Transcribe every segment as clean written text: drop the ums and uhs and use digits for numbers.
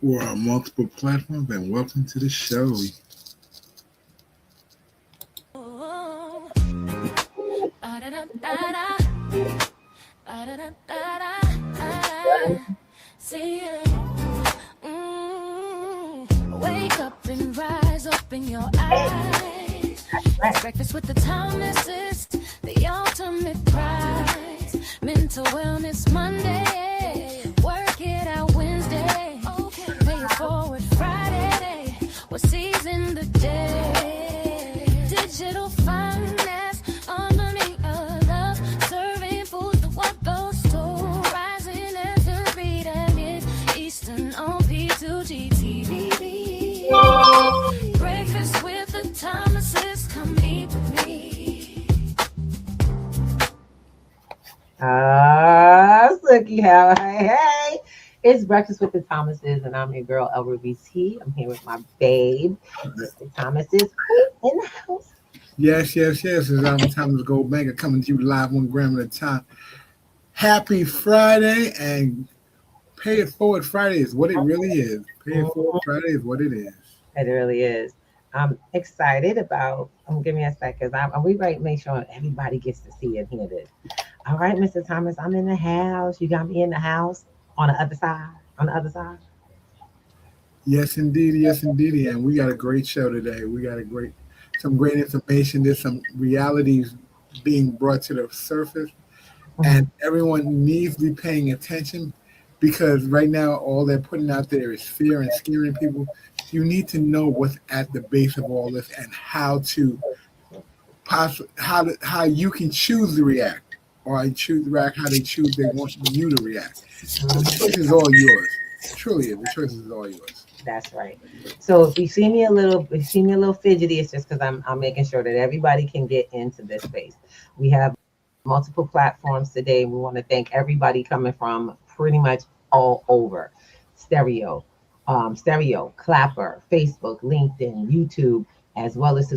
for our multiple platforms, and welcome to the show. See you. Wake up and rise, open your eyes. It's breakfast with the Thomases, the ultimate prize. Mental wellness Monday, work it out Wednesday. Pay it forward Friday, we're seizing the day. Digital finance, underneath of love, serving food for what goes to rising as read and it's Eastern on P2G TV. Breakfast with the Thomases, come eat with me. Suki, hey. It's Breakfast with the Thomases, and I'm your girl, El Ruby T. I'm here with my babe, Mr. Thomases, in the house. Yes. As I'm Thomas Gold Banker coming to you live 1 gram at a time. Happy Friday, and pay it forward Friday is what it really is. Pay it forward Friday is what it is. It really is. I'm excited about. Give me a second. We right. Make sure everybody gets to see and hear this. All right, Mr. Thomas, I'm in the house. You got me in the house on the other side. On the other side. Yes, indeed. And we got a great show today. We got some great information. There's some realities being brought to the surface, and everyone needs to be paying attention because right now all they're putting out there is fear and scaring people. You need to know what's at the base of all this and how you can choose to react, or I choose to react how they want you to react. The choice is all yours. Truly, the choice is all yours. That's right. So if you see me a little fidgety, it's just because I'm making sure that everybody can get into this space. We have multiple platforms today. We want to thank everybody coming from pretty much all over. Stereo, Clapper, Facebook, LinkedIn, YouTube, as well as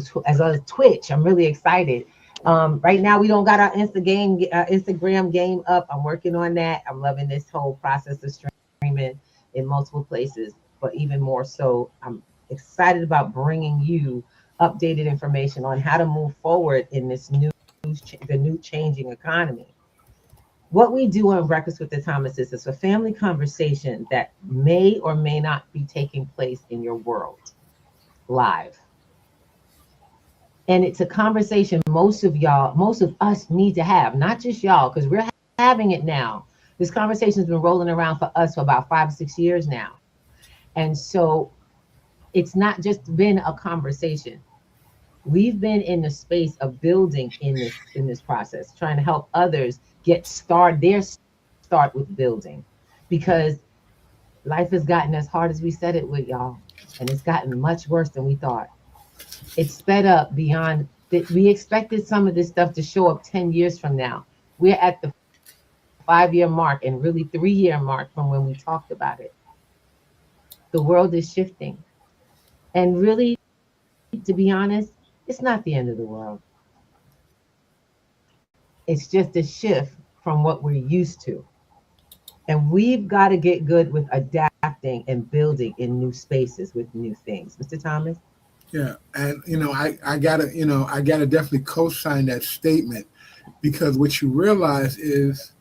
Twitch. I'm really excited. Right now, we don't got our Instagram game up. I'm working on that. I'm loving this whole process of streaming in multiple places, but even more so, I'm excited about bringing you updated information on how to move forward in this new changing economy. What we do on Breakfast with the Thomases is a family conversation that may or may not be taking place in your world live. And it's a conversation most of us need to have, not just y'all, because we're having it now. This conversation has been rolling around for us for about 5 or 6 years now. And so it's not just been a conversation. We've been in the space of building in this process, trying to help others get start with building, because life has gotten as hard as we said it would, y'all, and it's gotten much worse than we thought. It's sped up beyond that. We expected some of this stuff to show up 10 years from now. We're at the 5-year mark and really 3-year mark from when we talked about it. The world is shifting, and really, to be honest, it's not the end of the world. It's just a shift from what we're used to. And we've got to get good with adapting and building in new spaces with new things. Mr. Thomas? Yeah, and I gotta definitely co-sign that statement, because what you realize is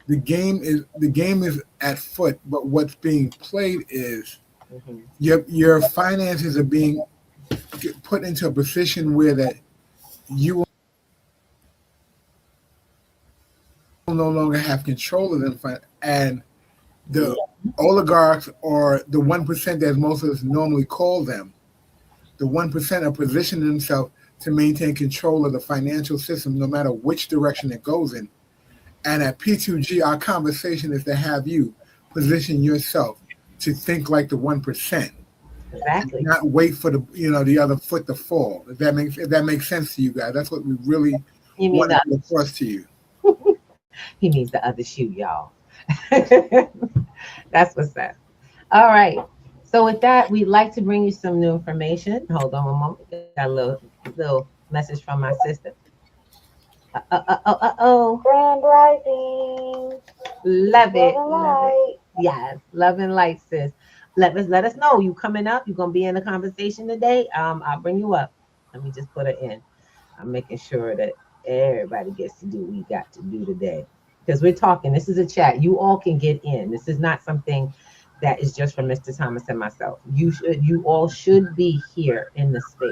the game is at foot, but what's being played is your finances are being put into a position where that you will no longer have control of them, and the oligarchs, or the 1%, as most of us normally call them, the 1% are positioning themselves to maintain control of the financial system, no matter which direction it goes in. And at P2G, our conversation is to have you position yourself to think like the 1%. Exactly. Not wait for the other foot to fall. If that makes sense to you guys, that's what we really want to put across to you. He means the other shoe, y'all. That's what's up. All right. So with that, we'd like to bring you some new information. Hold on a moment. Got a little message from my sister. Grand rising. Love it. Love and light. Yes. Love and light, sis. let us know. You coming up, you're gonna be in the conversation today. I'll bring you up. Let me just put it in. I'm making sure that everybody gets to do what we got to do today. Because we're talking, this is a chat. You all can get in. This is not something that is just for Mr. Thomas and myself. You all should be here in the space.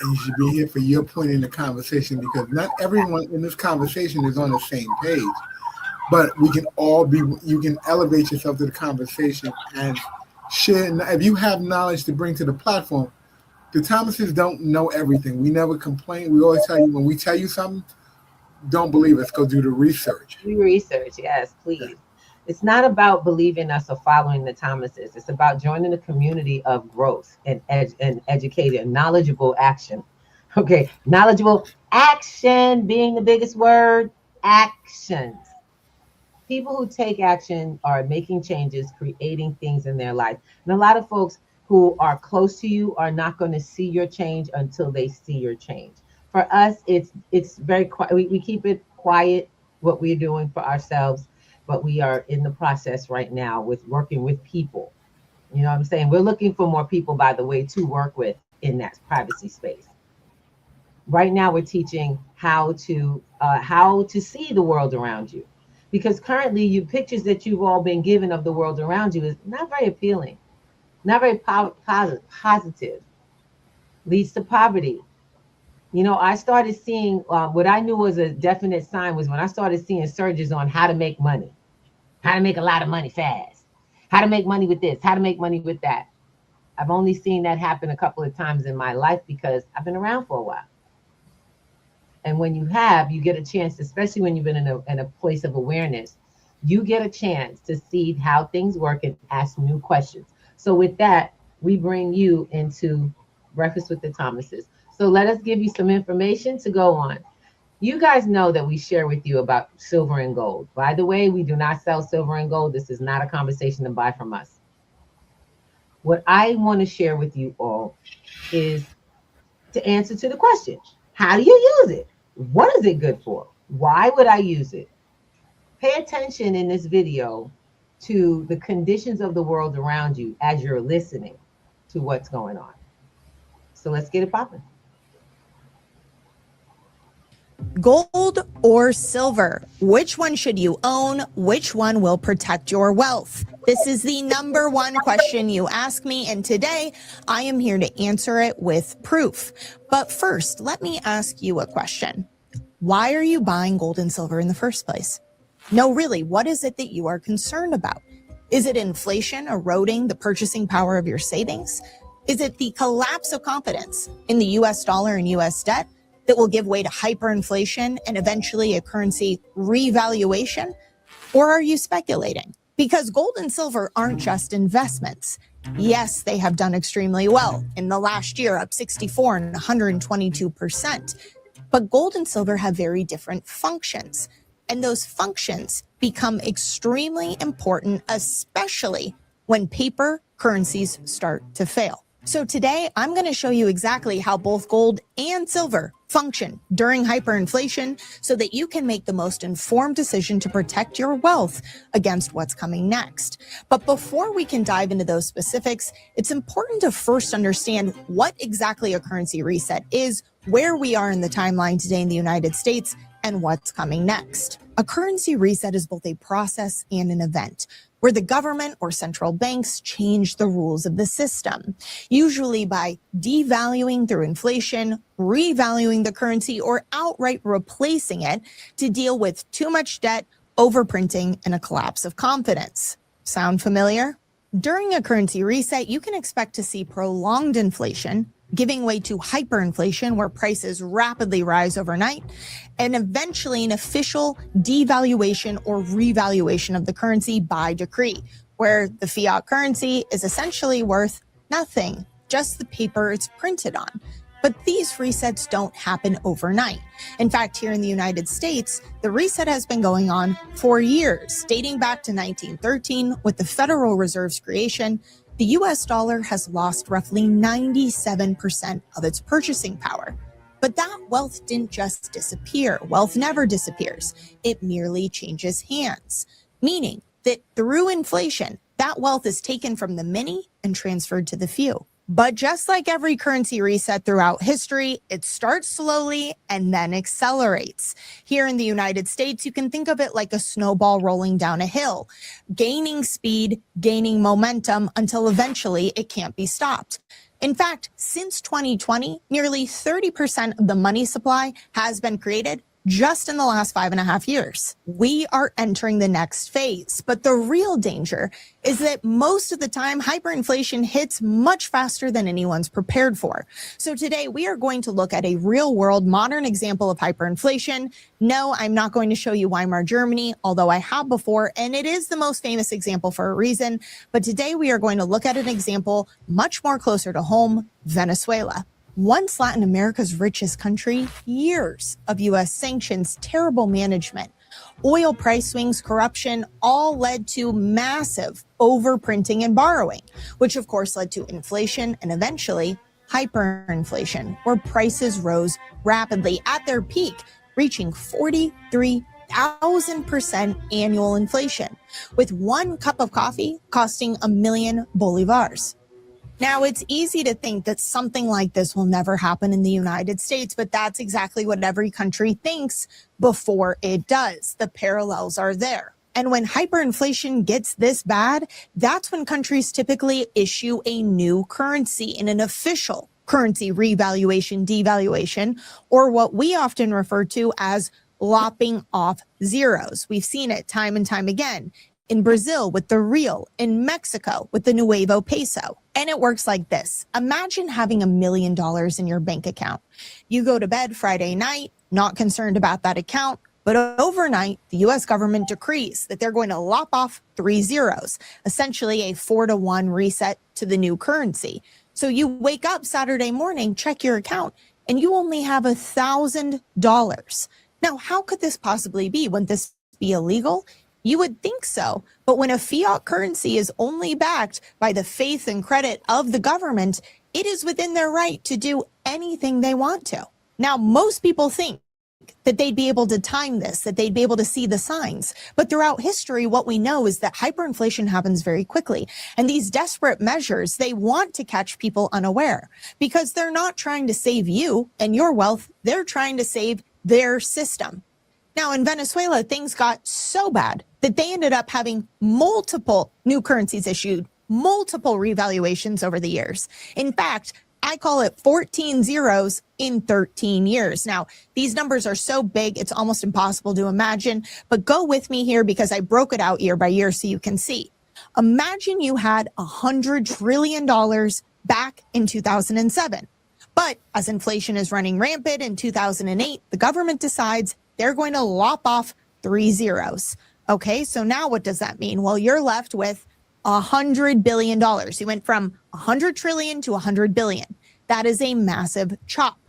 And you should be here for your point in the conversation, because not everyone in this conversation is on the same page. But we can all be, you can elevate yourself to the conversation and share. If you have knowledge to bring to the platform, the Thomases don't know everything. We never complain. We always tell you, when we tell you something, don't believe us. Go do the research. Do research, yes, please. It's not about believing us or following the Thomases. It's about joining the community of growth and educated, knowledgeable action. Okay, knowledgeable action being the biggest word, actions. People who take action are making changes, creating things in their life. And a lot of folks who are close to you are not going to see your change until they see your change. For us, it's very quiet. We keep it quiet, what we're doing for ourselves, but we are in the process right now with working with people. You know what I'm saying? We're looking for more people, by the way, to work with in that privacy space. Right now, we're teaching how to see the world around you. Because currently, your pictures that you've all been given of the world around you is not very appealing, not very positive, leads to poverty. You know, I started seeing what I knew was a definite sign was when I started seeing searches on how to make money, how to make a lot of money fast, how to make money with this, how to make money with that. I've only seen that happen a couple of times in my life because I've been around for a while. And when you get a chance, especially when you've been in a place of awareness, you get a chance to see how things work and ask new questions. So with that, we bring you into Breakfast with the Thomases. So let us give you some information to go on. You guys know that we share with you about silver and gold. By the way, we do not sell silver and gold. This is not a conversation to buy from us. What I want to share with you all is to answer to the question, how do you use it? What is it good for? Why would I use it? Pay attention in this video to the conditions of the world around you as you're listening to what's going on. So let's get it popping. Gold or silver? Which one should you own? Which one will protect your wealth? This is the number one question you ask me, and today I am here to answer it with proof. But first, let me ask you a question. Why are you buying gold and silver in the first place? No, really, what is it that you are concerned about? Is it inflation eroding the purchasing power of your savings? Is it the collapse of confidence in the US dollar and US debt that will give way to hyperinflation and eventually a currency revaluation? Or are you speculating? Because gold and silver aren't just investments. Yes, they have done extremely well in the last year, up 64 and 122%. But gold and silver have very different functions. And those functions become extremely important, especially when paper currencies start to fail. So today, I'm going to show you exactly how both gold and silver function during hyperinflation so that you can make the most informed decision to protect your wealth against what's coming next. But before we can dive into those specifics, it's important to first understand what exactly a currency reset is, where we are in the timeline today in the United States, and what's coming next. A currency reset is both a process and an event where the government or central banks change the rules of the system, usually by devaluing through inflation, revaluing the currency, or outright replacing it to deal with too much debt, overprinting, and a collapse of confidence. Sound familiar? During a currency reset, you can expect to see prolonged inflation, giving way to hyperinflation, where prices rapidly rise overnight, and eventually an official devaluation or revaluation of the currency by decree, where the fiat currency is essentially worth nothing, just the paper it's printed on. But these resets don't happen overnight. In fact, here in the United States, the reset has been going on for years, dating back to 1913 with the Federal Reserve's creation. The US dollar has lost roughly 97% of its purchasing power. But that wealth didn't just disappear. Wealth never disappears. It merely changes hands, meaning that through inflation, that wealth is taken from the many and transferred to the few. But just like every currency reset throughout history, it starts slowly and then accelerates. Here in the United States, you can think of it like a snowball rolling down a hill, gaining speed, gaining momentum until eventually it can't be stopped. In fact, since 2020, nearly 30% of the money supply has been created just in the last 5.5 years. We are entering the next phase, but the real danger is that most of the time hyperinflation hits much faster than anyone's prepared for. So today we are going to look at a real world modern example of hyperinflation. No, I'm not going to show you Weimar Germany, although I have before, and it is the most famous example for a reason. But today we are going to look at an example much more closer to home, Venezuela. Once Latin America's richest country, years of U.S. sanctions, terrible management, oil price swings, corruption, all led to massive overprinting and borrowing, which of course led to inflation and eventually hyperinflation, where prices rose rapidly at their peak, reaching 43,000% annual inflation, with 1 cup of coffee costing 1 million bolivars. Now, it's easy to think that something like this will never happen in the United States, but that's exactly what every country thinks before it does. The parallels are there. And when hyperinflation gets this bad, that's when countries typically issue a new currency in an official currency revaluation, devaluation, or what we often refer to as lopping off zeros. We've seen it time and time again. In Brazil with the real, in Mexico with the nuevo peso. And it works like this. Imagine having $1 million in your bank account. You go to bed Friday night, not concerned about that account, but overnight, the US government decrees that they're going to lop off 3 zeros, essentially a 4-to-1 reset to the new currency. So you wake up Saturday morning, check your account, and you only have $1,000. Now, how could this possibly be? Wouldn't this be illegal? You would think so, but when a fiat currency is only backed by the faith and credit of the government, it is within their right to do anything they want to. Now, most people think that they'd be able to time this, that they'd be able to see the signs. But throughout history, what we know is that hyperinflation happens very quickly. And these desperate measures, they want to catch people unaware because they're not trying to save you and your wealth. They're trying to save their system. Now, in Venezuela, things got so bad that they ended up having multiple new currencies issued, multiple revaluations over the years. In fact, I call it 14 zeros in 13 years. Now, these numbers are so big, it's almost impossible to imagine, but go with me here because I broke it out year by year so you can see. Imagine you had $100 trillion back in 2007. But as inflation is running rampant in 2008, the government decides they're going to lop off 3 zeros. Okay, so now what does that mean? Well, you're left with $100 billion. You went from 100 trillion to 100 billion. That is a massive chop.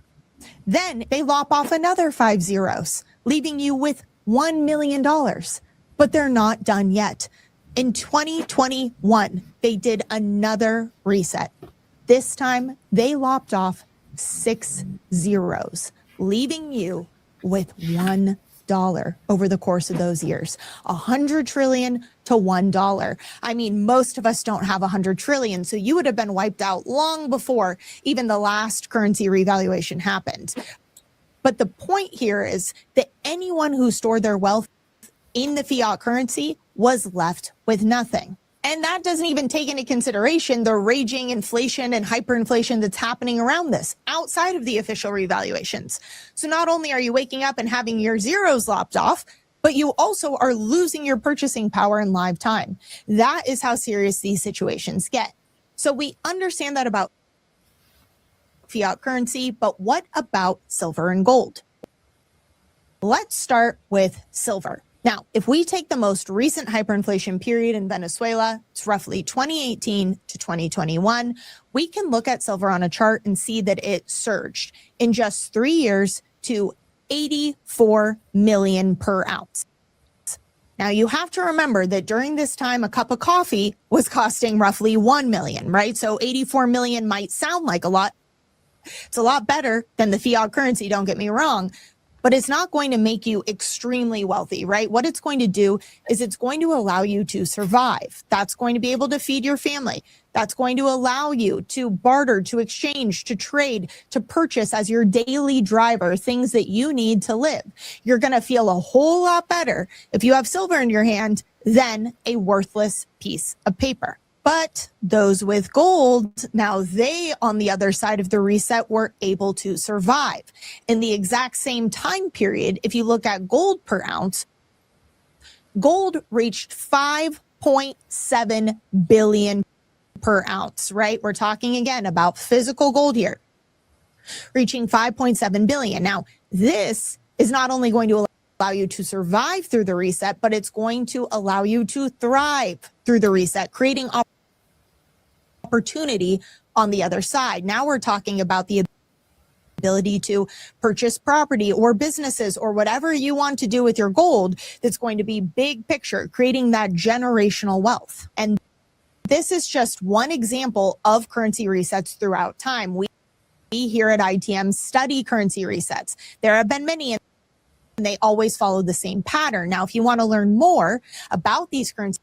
Then they lop off another 5 zeros, leaving you with $1 million. But they're not done yet. In 2021, they did another reset. This time, they lopped off 6 zeros, leaving you with $1 over the course of those years. 100 trillion to $1. I mean, most of us don't have 100 trillion, so you would have been wiped out long before even the last currency revaluation happened. But the point here is that anyone who stored their wealth in the fiat currency was left with nothing. And that doesn't even take into consideration the raging inflation and hyperinflation that's happening around this outside of the official revaluations. So not only are you waking up and having your zeros lopped off, but you also are losing your purchasing power in live time. That is how serious these situations get. So we understand that about fiat currency, but what about silver and gold? Let's start with silver. Now, if we take the most recent hyperinflation period in Venezuela, it's roughly 2018 to 2021, we can look at silver on a chart and see that it surged in just 3 years to 84 million per ounce. Now, you have to remember that during this time, a cup of coffee was costing roughly 1 million, right? So 84 million might sound like a lot. It's a lot better than the fiat currency, don't get me wrong. but it's not going to make you extremely wealthy, right? What it's going to do is it's going to allow you to survive. That's going to be able to feed your family. That's going to allow you to barter, to exchange, to trade, to purchase as your daily driver, things that you need to live. You're going to feel a whole lot better if you have silver in your hand than a worthless piece of paper. But those with gold, now they, on the other side of the reset, were able to survive. In the exact same time period, if you look at gold per ounce, gold reached 5.7 billion per ounce, right? We're talking again about physical gold here, reaching 5.7 billion. Now, this is not only going to allow you to survive through the reset, but it's going to allow you to thrive through the reset, creating opportunity on the other side. Now we're talking about the ability to purchase property or businesses or whatever you want to do with your gold that's going to be big picture, creating that generational wealth. And this is just one example of currency resets throughout time. We here at ITM study currency resets. There have been many, and they always follow the same pattern. Now, if you want to learn more about these currency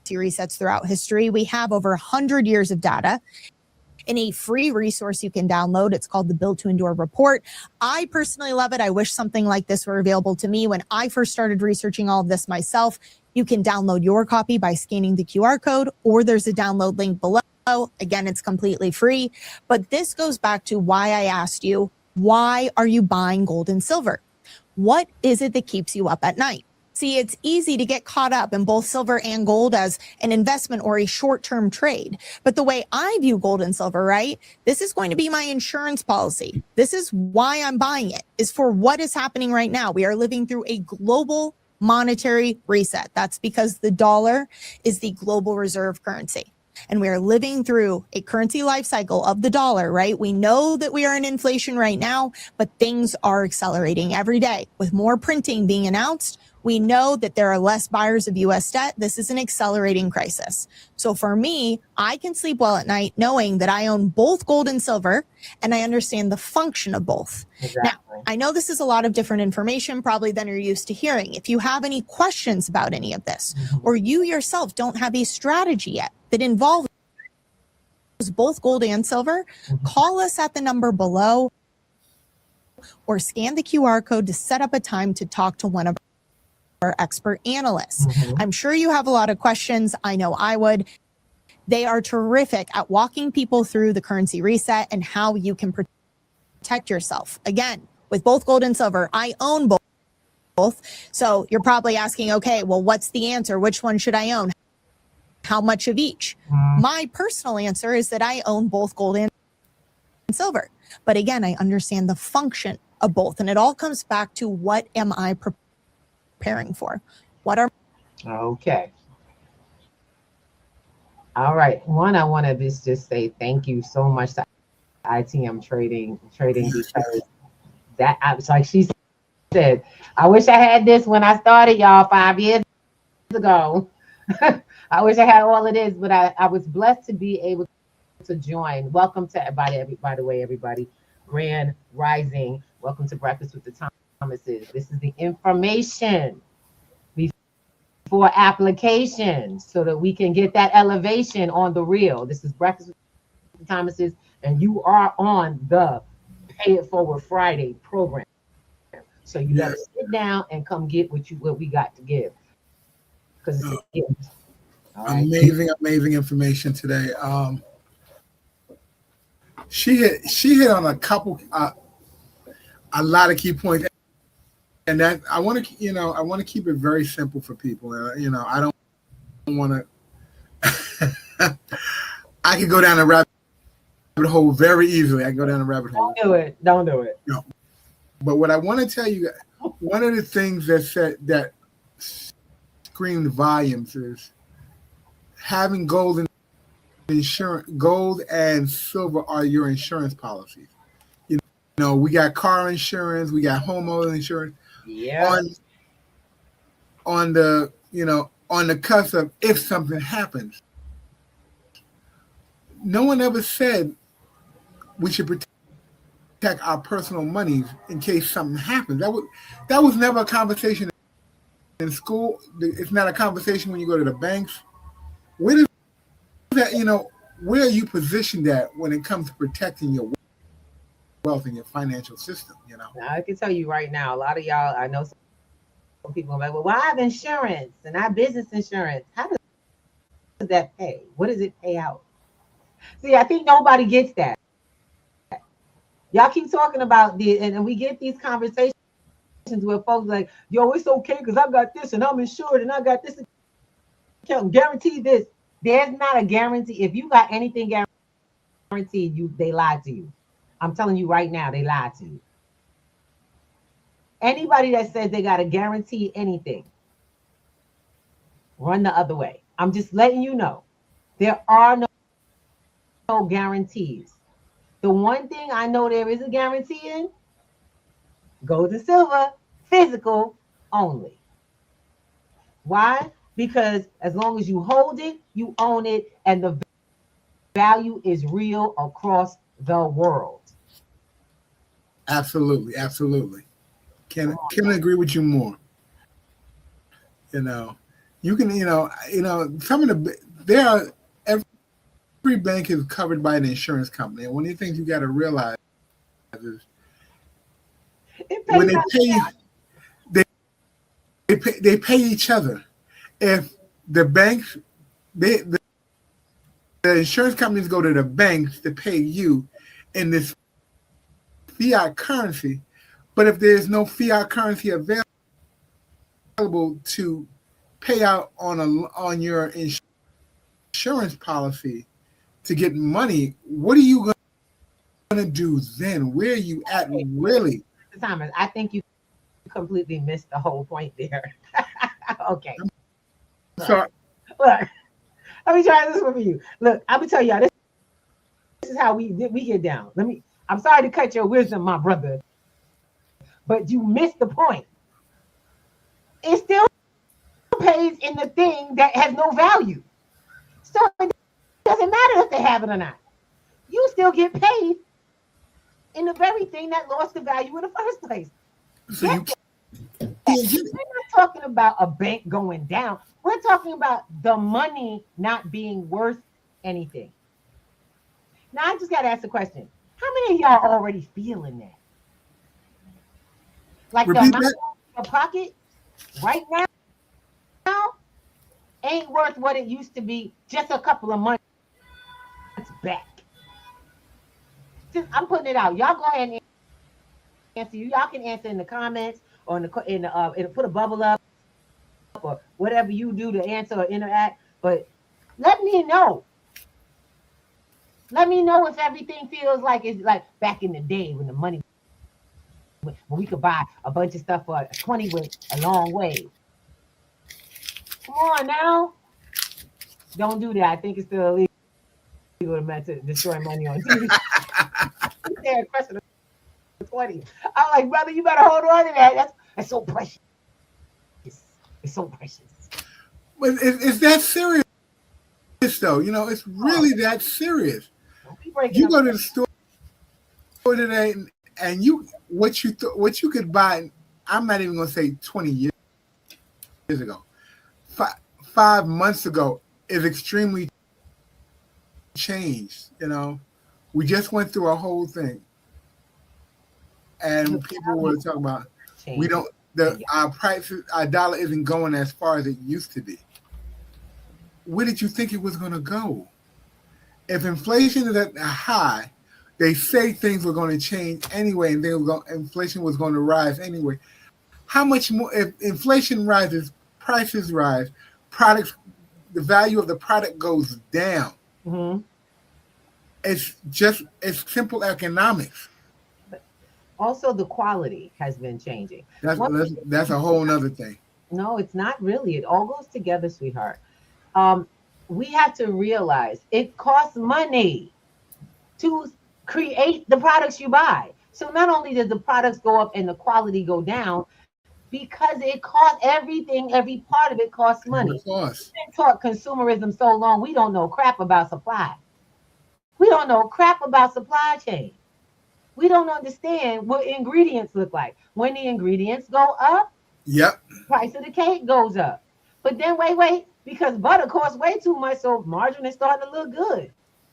resets throughout history, we have over 100 years of data in a free resource you can download. It's called the Build to Endure report. I personally love it. I wish something like this were available to me when I first started researching all of this myself. You can download your copy by scanning the QR code, or there's a download link below. Again, it's completely free. But this goes back to why I asked you, why are you buying gold and silver? What is it that keeps you up at night? See, it's easy to get caught up in both silver and gold as an investment or a short-term trade. But the way I view gold and silver, right, this is going to be my insurance policy. This is why I'm buying it, is for what is happening right now. We are living through a global monetary reset. That's because the dollar is the global reserve currency. And we are living through a currency life cycle of the dollar, right? We know that we are in inflation right now, but things are accelerating every day. With more printing being announced, we know that there are less buyers of U.S. debt. This is an accelerating crisis. So for me, I can sleep well at night knowing that I own both gold and silver, and I understand the function of both. Exactly. Now, I know this is a lot of different information probably than you're used to hearing. If you have any questions about any of this, or you yourself don't have a strategy yet that involves both gold and silver, call us at the number below or scan the QR code to set up a time to talk to one of our expert analysts. I'm sure you have a lot of questions. I know I would. They are terrific at walking people through the currency reset and how you can protect yourself. Again, with both gold and silver, I own both. So you're probably asking, okay, well, what's the answer? Which one should I own? How much of each? My personal answer is that I own both gold and silver. But again, I understand the function of both. And it all comes back to, what am I preparing for? What are... Okay. All right. One, I want to just say thank you so much to ITM Trading because that, like she said, I wish I had this when I started, y'all, 5 years ago. I wish I had all of this, but I was blessed to be able to join. Welcome to everybody, by the way, everybody. Grand Rising. Welcome to Breakfast with the Thomases. This is the information before application so that we can get that elevation on the real. This is Breakfast with the Thomases, and you are on the Pay It Forward Friday program. So you better sit down and come get what we got to give, because it's a gift. Right. Amazing information today. She hit on a couple, a lot of key points, and that I want to keep it very simple for people. I don't want to. I could go down a rabbit hole very easily. I can go down a rabbit hole. Don't do it. No. But what I want to tell you, one of the things that screamed volumes is having gold and silver are your insurance policies. You know, we got car insurance, we got homeowner insurance. Yeah. On the cusp of if something happens. No one ever said we should protect protect our personal monies in case something happens. That was never a conversation in school. It's not a conversation when you go to the banks. Where does that, where are you positioned at when it comes to protecting your wealth and your financial system? Now, I can tell you right now, a lot of y'all, I know some people are like, well, I have insurance and I have business insurance. How does that pay? What does it pay out? See, I think nobody gets that. Y'all keep talking about and we get these conversations where folks like, yo, it's okay because I got this and I'm insured and I got this account, guarantee this. There's not a guarantee. If you got anything guaranteed, they lied to you. I'm telling you right now, they lied to you. Anybody that says they got to guarantee anything, run the other way. I'm just letting you know. There are no guarantees. The one thing I know there is a guarantee in, gold and silver, physical only. Why? Because as long as you hold it, you own it, and the value is real across the world. Absolutely, absolutely. Can't agree with you more. You can, some of every bank is covered by an insurance company, and one of the things you got to realize is when they pay each other. If the banks, the insurance companies go to the banks to pay you in this fiat currency, but if there's no fiat currency available to pay out on your insurance policy to get money, what are you going to do then? Where are you at really? Thomas, I think you completely missed the whole point there. Okay. Sorry. Look, let me try this one for you. Look, I'm gonna tell y'all this is how we get down. I'm sorry to cut your wisdom, my brother, but you missed the point. It still pays in the thing that has no value. So it doesn't matter if they have it or not. You still get paid in the very thing that lost the value in the first place. So we're not talking about a bank going down. We're talking about the money not being worth anything. Now, I just got to ask the question. How many of y'all already feeling that? Like the amount in your pocket right now ain't worth what it used to be just a couple of months back. I'm putting it out. Y'all go ahead and answer. Y'all can answer in the comments or put a bubble up or whatever you do to answer or interact. But let me know. Let me know if everything feels like it's like back in the day when the money, when we could buy a bunch of stuff for 20 went a long way. Come on now. Don't do that. I think it's still illegal to destroy money on TV. They're question 20. I'm like, brother, you better hold on to that. That's so precious. It's so precious. But it's that serious, though. It's really that serious. You go to the store today, and what you could buy. I'm not even going to say 20 years ago. 5 months ago is extremely changed. We just went through a whole thing, and people were talking about our dollar isn't going as far as it used to be. Where did you think it was going to go? If inflation is at a high, they say things were going to change anyway, and inflation was going to rise anyway. How much more? If inflation rises, prices rise, the value of the product goes down. Mm-hmm. It's simple economics. Also, the quality has been changing. That's a whole nother thing. No, it's not really. It all goes together, sweetheart. We have to realize it costs money to create the products you buy. So not only does the products go up and the quality go down, because it costs everything, every part of it costs money. We've been taught consumerism so long, we don't know crap about supply. We don't know crap about supply chain. We don't understand what ingredients look like. When the ingredients go up, Yep. price of the cake goes up. But then wait, because butter costs way too much, so margarine is starting to look good.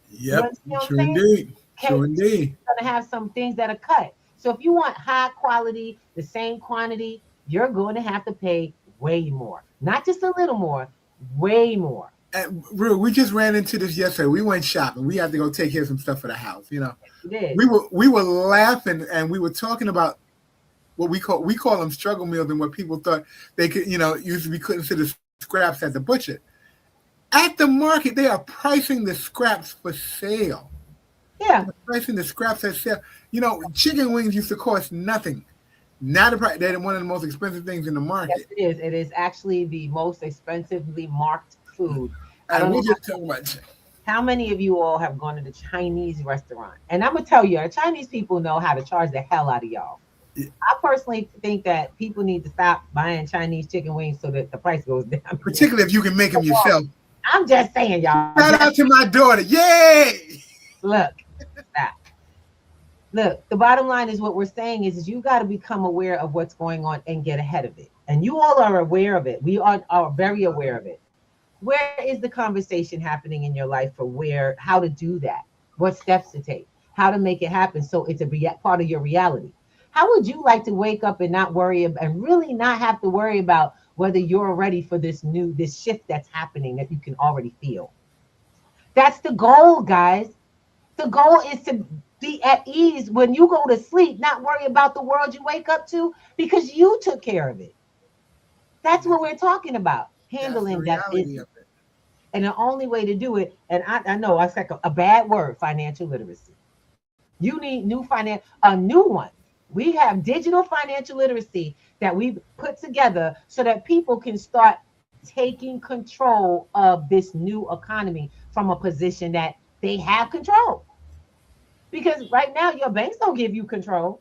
You Yep. understand what I'm True saying? indeed. True Cake indeed. gonna have some things that are cut. So if you want high quality, the same quantity, you're going to have to pay way more. Not just a little more, way more. And we just ran into this yesterday. We went shopping. We had to go take care of some stuff for the house. You know, You did. we were laughing and we were talking about what we call them struggle meals and what people thought they could, used to be considered scraps at the butcher. At the market, they are pricing the scraps for sale. Yeah. Pricing the scraps at sale. Chicken wings used to cost nothing. Now they're one of the most expensive things in the market. Yes, it is. It is actually the most expensively marked food. I And don't we know just talking about how many of you all have gone to the Chinese restaurant. And I'm gonna tell you, the Chinese people know how to charge the hell out of y'all. Yeah. I personally think that people need to stop buying Chinese chicken wings so that the price goes down. particularly if you can make them yourself. I'm just saying, y'all. Shout out to my daughter. Yay! Look, stop. Look, the bottom line is what we're saying is you got to become aware of what's going on and get ahead of it. And you all are aware of it. We are very aware of it. Where is the conversation happening in your life for how to do that? What steps to take? How to make it happen so it's a part of your reality? How would you like to wake up and not worry and really not have to worry about whether you're ready for this shift that's happening that you can already feel? That's the goal, guys. The goal is to be at ease when you go to sleep, not worry about the world you wake up to because you took care of it. That's what we're talking about, handling that business. And the only way to do it, and I know it's like a bad word, financial literacy. You need a new one. We have digital financial literacy that we put together so that people can start taking control of this new economy from a position that they have control. Because right now, your banks don't give you control.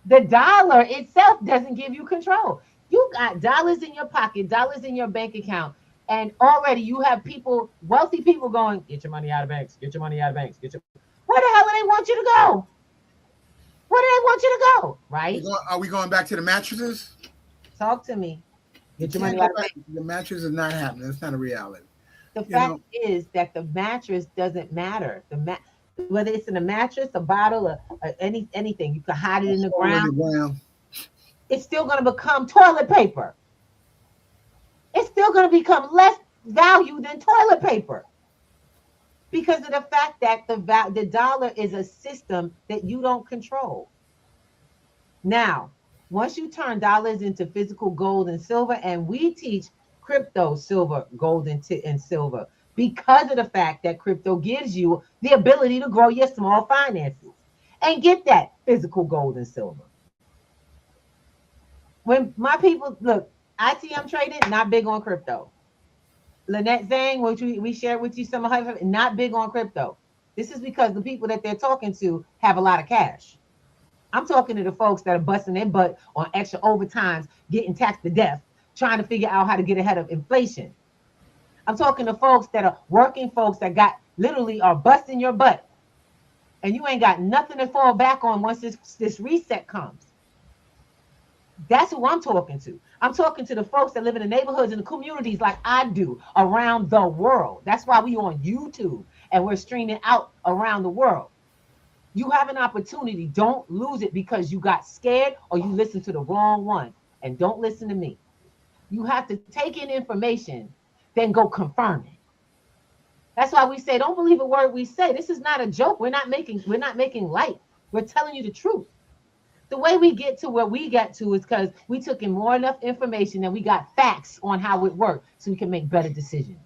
The dollar itself doesn't give you control. You got dollars in your pocket, dollars in your bank account, and already you have wealthy people going, get your money out of banks, get your money out of banks, where the hell do they want you to go? Where do they want you to go? Right? Are we going back to the mattresses? Talk to me. Get your money out of banks. The mattress is not happening. It's not a reality. The fact is that the mattress doesn't matter. Whether it's in a mattress, a bottle, or anything, you can hide it in the ground. It's still going to become toilet paper. It's still going to become less value than toilet paper because of the fact that the dollar is a system that you don't control. Now, once you turn dollars into physical gold and silver, and we teach crypto, silver, gold, and silver, because of the fact that crypto gives you the ability to grow your small finances and get that physical gold and silver. When my people, look, ITM trading, not big on crypto. Lynette Zhang, which we shared with you some of her, not big on crypto. This is because the people that they're talking to have a lot of cash. I'm talking to the folks that are busting their butt on extra overtimes, getting taxed to death, trying to figure out how to get ahead of inflation. I'm talking to folks that are working folks that literally are busting your butt. And you ain't got nothing to fall back on once this reset comes. That's who I'm talking to. I'm talking to the folks that live in the neighborhoods and the communities like I do around the world. That's why we on YouTube and we're streaming out around the world. You have an opportunity. Don't lose it because you got scared or you listened to the wrong one. And don't listen to me. You have to take in information, then go confirm it. That's why we say, don't believe a word we say. This is not a joke. We're not making light. We're telling you the truth. The way we get to where we got to is because we took in more enough information and we got facts on how it worked so we can make better decisions.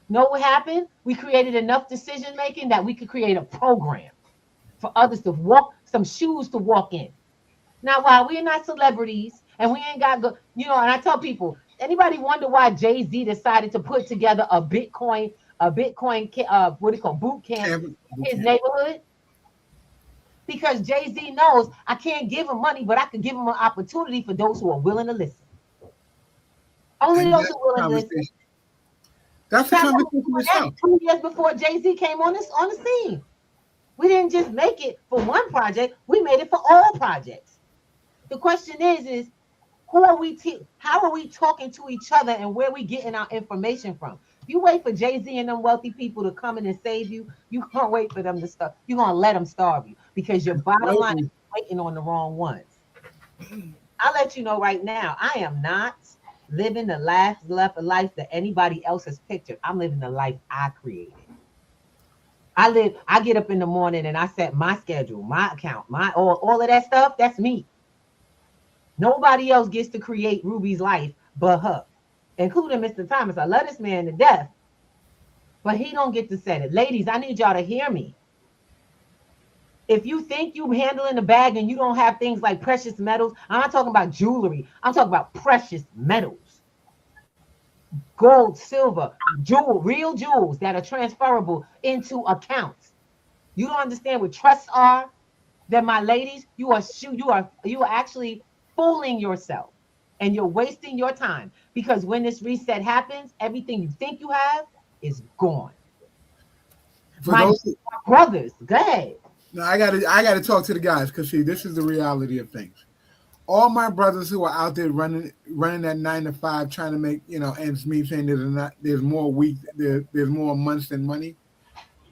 Know what happened? We created enough decision making that we could create a program for others to some shoes to walk in. Now, while we're not celebrities and we ain't got and I tell people, anybody wonder why Jay-Z decided to put together a Bitcoin boot camp in his neighborhood? Because Jay-Z knows I can't give him money, but I can give him an opportunity for those who are willing to listen. Only those who are willing to listen. That's the conversation. 2 years before Jay-Z came on the scene. We didn't just make it for one project. We made it for all projects. The question is who are we? How are we talking to each other, and where we getting our information from? If you wait for Jay-Z and them wealthy people to come in and save you, you can't wait for them to starve. You're gonna let them starve you because your bottom line is waiting on the wrong ones. I'll let you know right now, I am not living the life that anybody else has pictured. I'm living the life I created. I get up in the morning and I set my schedule, my account, my all of that stuff. That's me. Nobody else gets to create Ruby's life but her, including Mr. Thomas. I love this man to death, but he don't get to set it. Ladies, I need y'all to hear me. If you think you handling the bag and you don't have things like precious metals, I'm not talking about jewelry. I'm talking about precious metals. Gold, silver, real jewels that are transferable into accounts. You don't understand what trusts are. Then my ladies, you are actually fooling yourself and you're wasting your time, because when this reset happens, everything you think you have is gone. My brothers, go ahead. No, I gotta talk to the guys, because see, this is the reality of things. All my brothers who are out there running that 9 to 5, trying to make ends meet, saying there's more there's more months than money.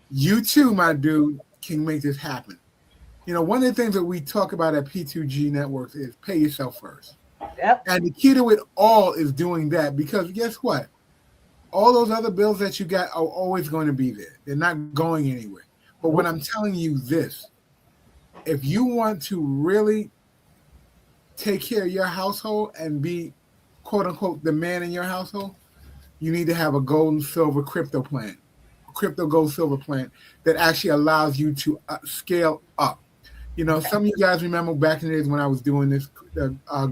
You too, my dude, can make this happen. One of the things that we talk about at P2G Networks is pay yourself first. Yep. And the key to it all is doing that, because guess what? All those other bills that you got are always going to be there. They're not going anywhere. But when I'm telling you this, if you want to really take care of your household and be, quote unquote, the man in your household, you need to have a gold and silver crypto plan, crypto gold silver plan that actually allows you to scale up. Some of you guys remember back in the days when I was doing this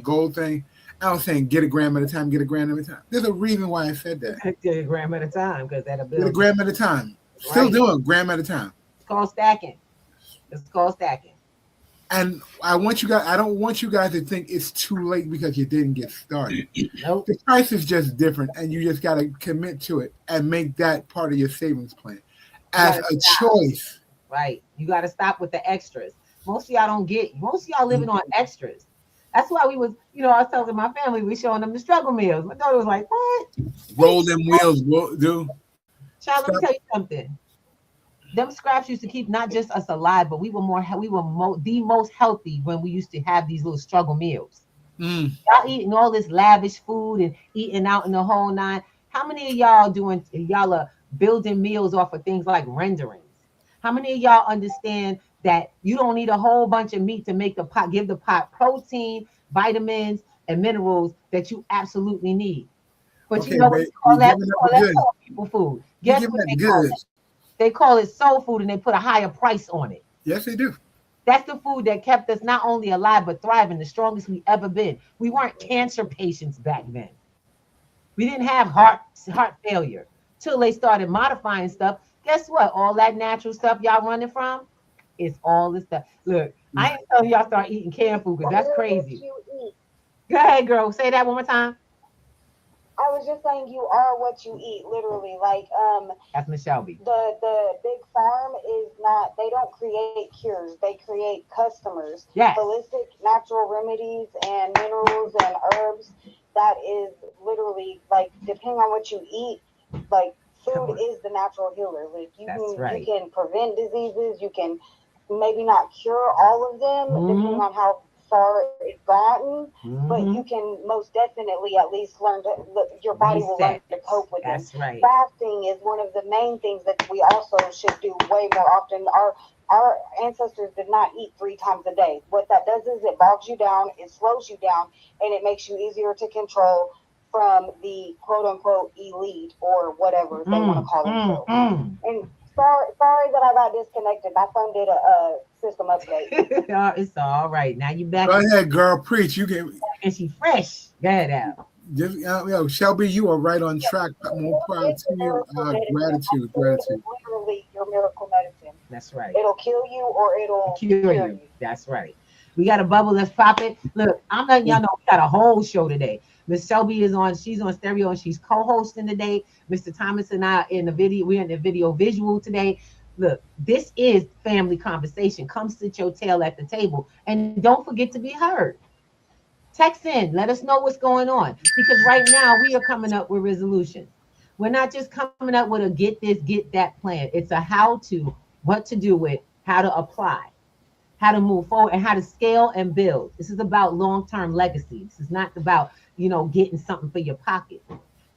gold thing, I was saying get a gram at a time, get a gram at a time. There's a reason why I said that. Get a gram at a time, because that'll build. Get a gram at a time. Still doing a gram at a time. It's called stacking. And I don't want you guys to think it's too late because you didn't get started. Nope. The price is just different, and you just got to commit to it and make that part of your savings plan as a choice. Right. You got to stop with the extras. Most of y'all don't get. Most of y'all living on extras. That's why we was, I was telling my family, we showing them the struggle meals. My daughter was like, "What? Roll them wheels, dude." Child, let me tell you something. Them scraps used to keep not just us alive, but we were the most healthy when we used to have these little struggle meals. Y'all eating all this lavish food and eating out in the whole nine. How many of y'all are building meals off of things like renderings? How many of y'all understand that you don't need a whole bunch of meat to make the pot, give the pot protein, vitamins, and minerals that you absolutely need? But you know what they call that? Soul people food. Guess what they call it? They call it soul food, and they put a higher price on it. Yes, they do. That's the food that kept us not only alive, but thriving, the strongest we ever been. We weren't cancer patients back then. We didn't have heart failure till they started modifying stuff. Guess what? All that natural stuff y'all running from, it's all this stuff. Look, I ain't telling y'all start eating canned food, because that's crazy. Go ahead, girl. Say that one more time. I was just saying, you are what you eat, literally. Like, that's Miss Shelby. The big farm is not, they don't create cures, they create customers. Yes. Holistic natural remedies and minerals and herbs, that is literally, like, depending on what you eat, like, food is the natural healer. Like, you can prevent diseases, you can maybe not cure all of them, depending on how far it's gotten, but you can most definitely at least learn to, your body will learn to cope with it. Right. Fasting is one of the main things that we also should do way more often. Our ancestors did not eat 3 times a day. What that does is it bogs you down, it slows you down, and it makes you easier to control from the quote unquote elite or whatever they want to call themselves. And sorry that I got disconnected. My phone did a system update. It's all right. Now you back. Go ahead, girl. Preach. You can. And she fresh. Go ahead, Al. Just, Shelby, you are right on track. More proud to you. Gratitude. Literally your miracle medicine. That's right. It'll kill you or it'll cure you. That's right. We got a bubble. Let's pop it. Look, I'm letting y'all know we got a whole show today. Miss Shelby is on. She's on stereo and she's co-hosting today. Mr. Thomas and I in the video. We're in the video visual today. look, this is family conversation. Come sit your tail at the table and don't forget to be heard. Text in, let us know what's going on. Because right now we are coming up with resolutions. We're not just coming up with a get this, get that plan. It's a how to, what to do with, how to apply, how to move forward, and how to scale and build. This is about long-term legacy. This is not about, getting something for your pocket.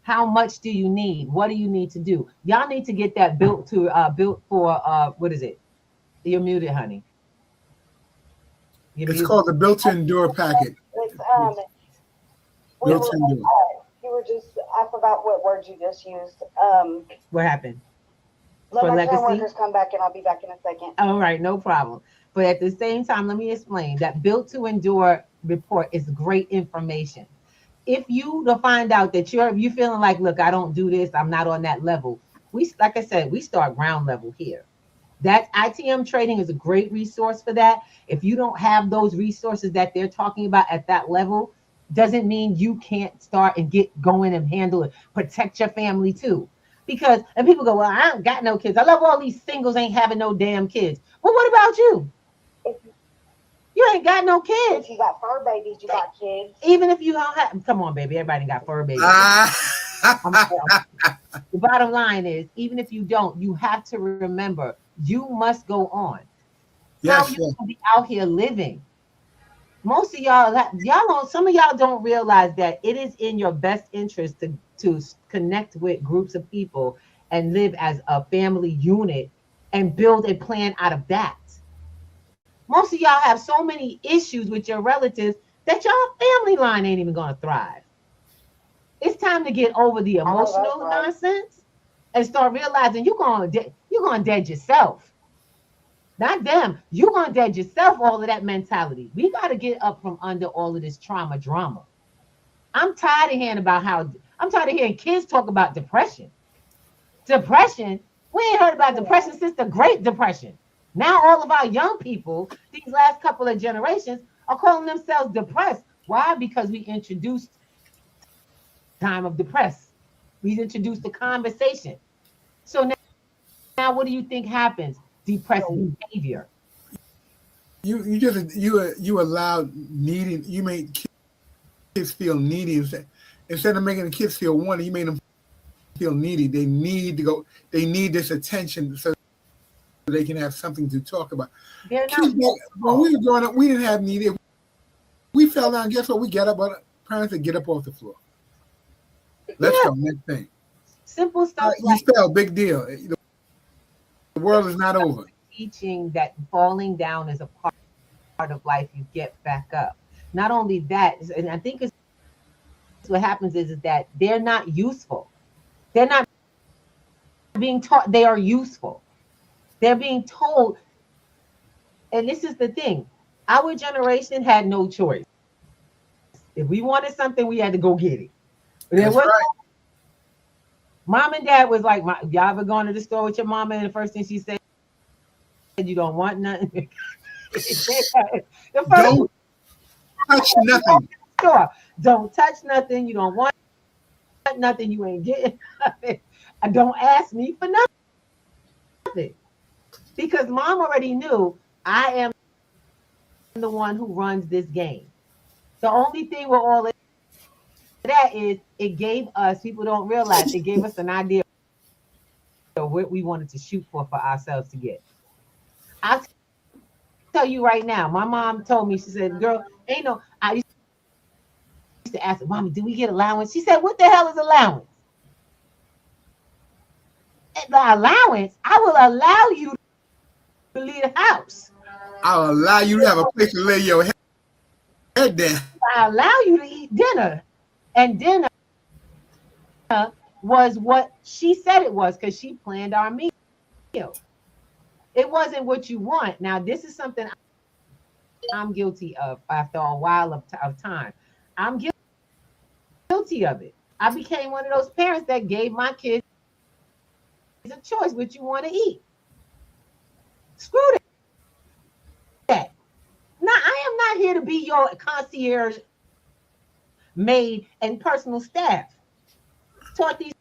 How much do you need? What do you need to do? Y'all need to get that built for what is it? You're muted, honey. It's called the Built to Endure packet. It's Built to Endure. You were just, I forgot what word you just used. What happened? Let my legacy workers come back and I'll be back in a second. All right, no problem. But at the same time, let me explain that Built to Endure report is great information. If you to find out that you feeling like, look, I don't do this, I'm not on that level. Like I said, we start ground level here. That ITM trading is a great resource for that. If you don't have those resources that they're talking about at that level, doesn't mean you can't start and get going and handle it. Protect your family too. Because, and people go, well, I ain't got no kids. I love all these singles ain't having no damn kids. Well, what about you? You ain't got no kids. If you got fur babies, you got kids. Even if you don't have, come on, baby, everybody got fur babies. The bottom line is, even if you don't, you have to remember, you must go on. Yes, How you gonna be out here living? Most of some of y'all don't realize that it is in your best interest to connect with groups of people and live as a family unit and build a plan out of that. Most of y'all have so many issues with your relatives that y'all family line ain't even gonna thrive. It's time to get over the emotional nonsense and start realizing you're gonna dead yourself. Not them. You're gonna dead yourself, all of that mentality. We gotta get up from under all of this trauma drama. I'm tired of hearing kids talk about depression. Depression? We ain't heard about depression since the Great Depression. Now all of our young people, these last couple of generations, are calling themselves depressed. Why? Because we introduced time of depressed. We introduced the conversation. So now what do you think happens? Depressive behavior. You allowed needing. You made kids feel needy instead of making the kids feel wanted. You made them feel needy. They need to go. They need this attention so they can have something to talk about. When we were growing up, we didn't have need. We fell down. Guess what? We get up. Parents would get up off the floor. Let's go. Next thing. Simple stuff. You fell. Big deal. The world is not over. Teaching that falling down is a part of life. You get back up. Not only that, and I think what happens is that they're not useful. They're not being taught they are useful. They're being told, and this is the thing, our generation had no choice. If we wanted something, we had to go get it. That's right. Mom and dad was like, y'all ever gone to the store with your mama and the first thing she said, you don't want nothing? Don't touch nothing. Store. Don't touch nothing. You don't want nothing. You ain't getting nothing. And don't ask me for nothing. Because mom already knew I am the one who runs this game. The only thing with all of that is it gave us, people don't realize, it gave us an idea of what we wanted to shoot for ourselves to get. I'll tell you right now, my mom told me, she said, girl, I used to ask her, Mommy, do we get allowance? She said, what the hell is allowance? The allowance, I will allow you to leave the house. I'll allow you to have a place to lay your head down. I allow you to eat dinner. And dinner was what she said it was because she planned our meal. It wasn't what you want. Now, this is something I'm guilty of after a while of time. I'm guilty of it. I became one of those parents that gave my kids a choice what you want to eat. Screw that. Now, I am not here to be your concierge, maid, and personal staff. Taught these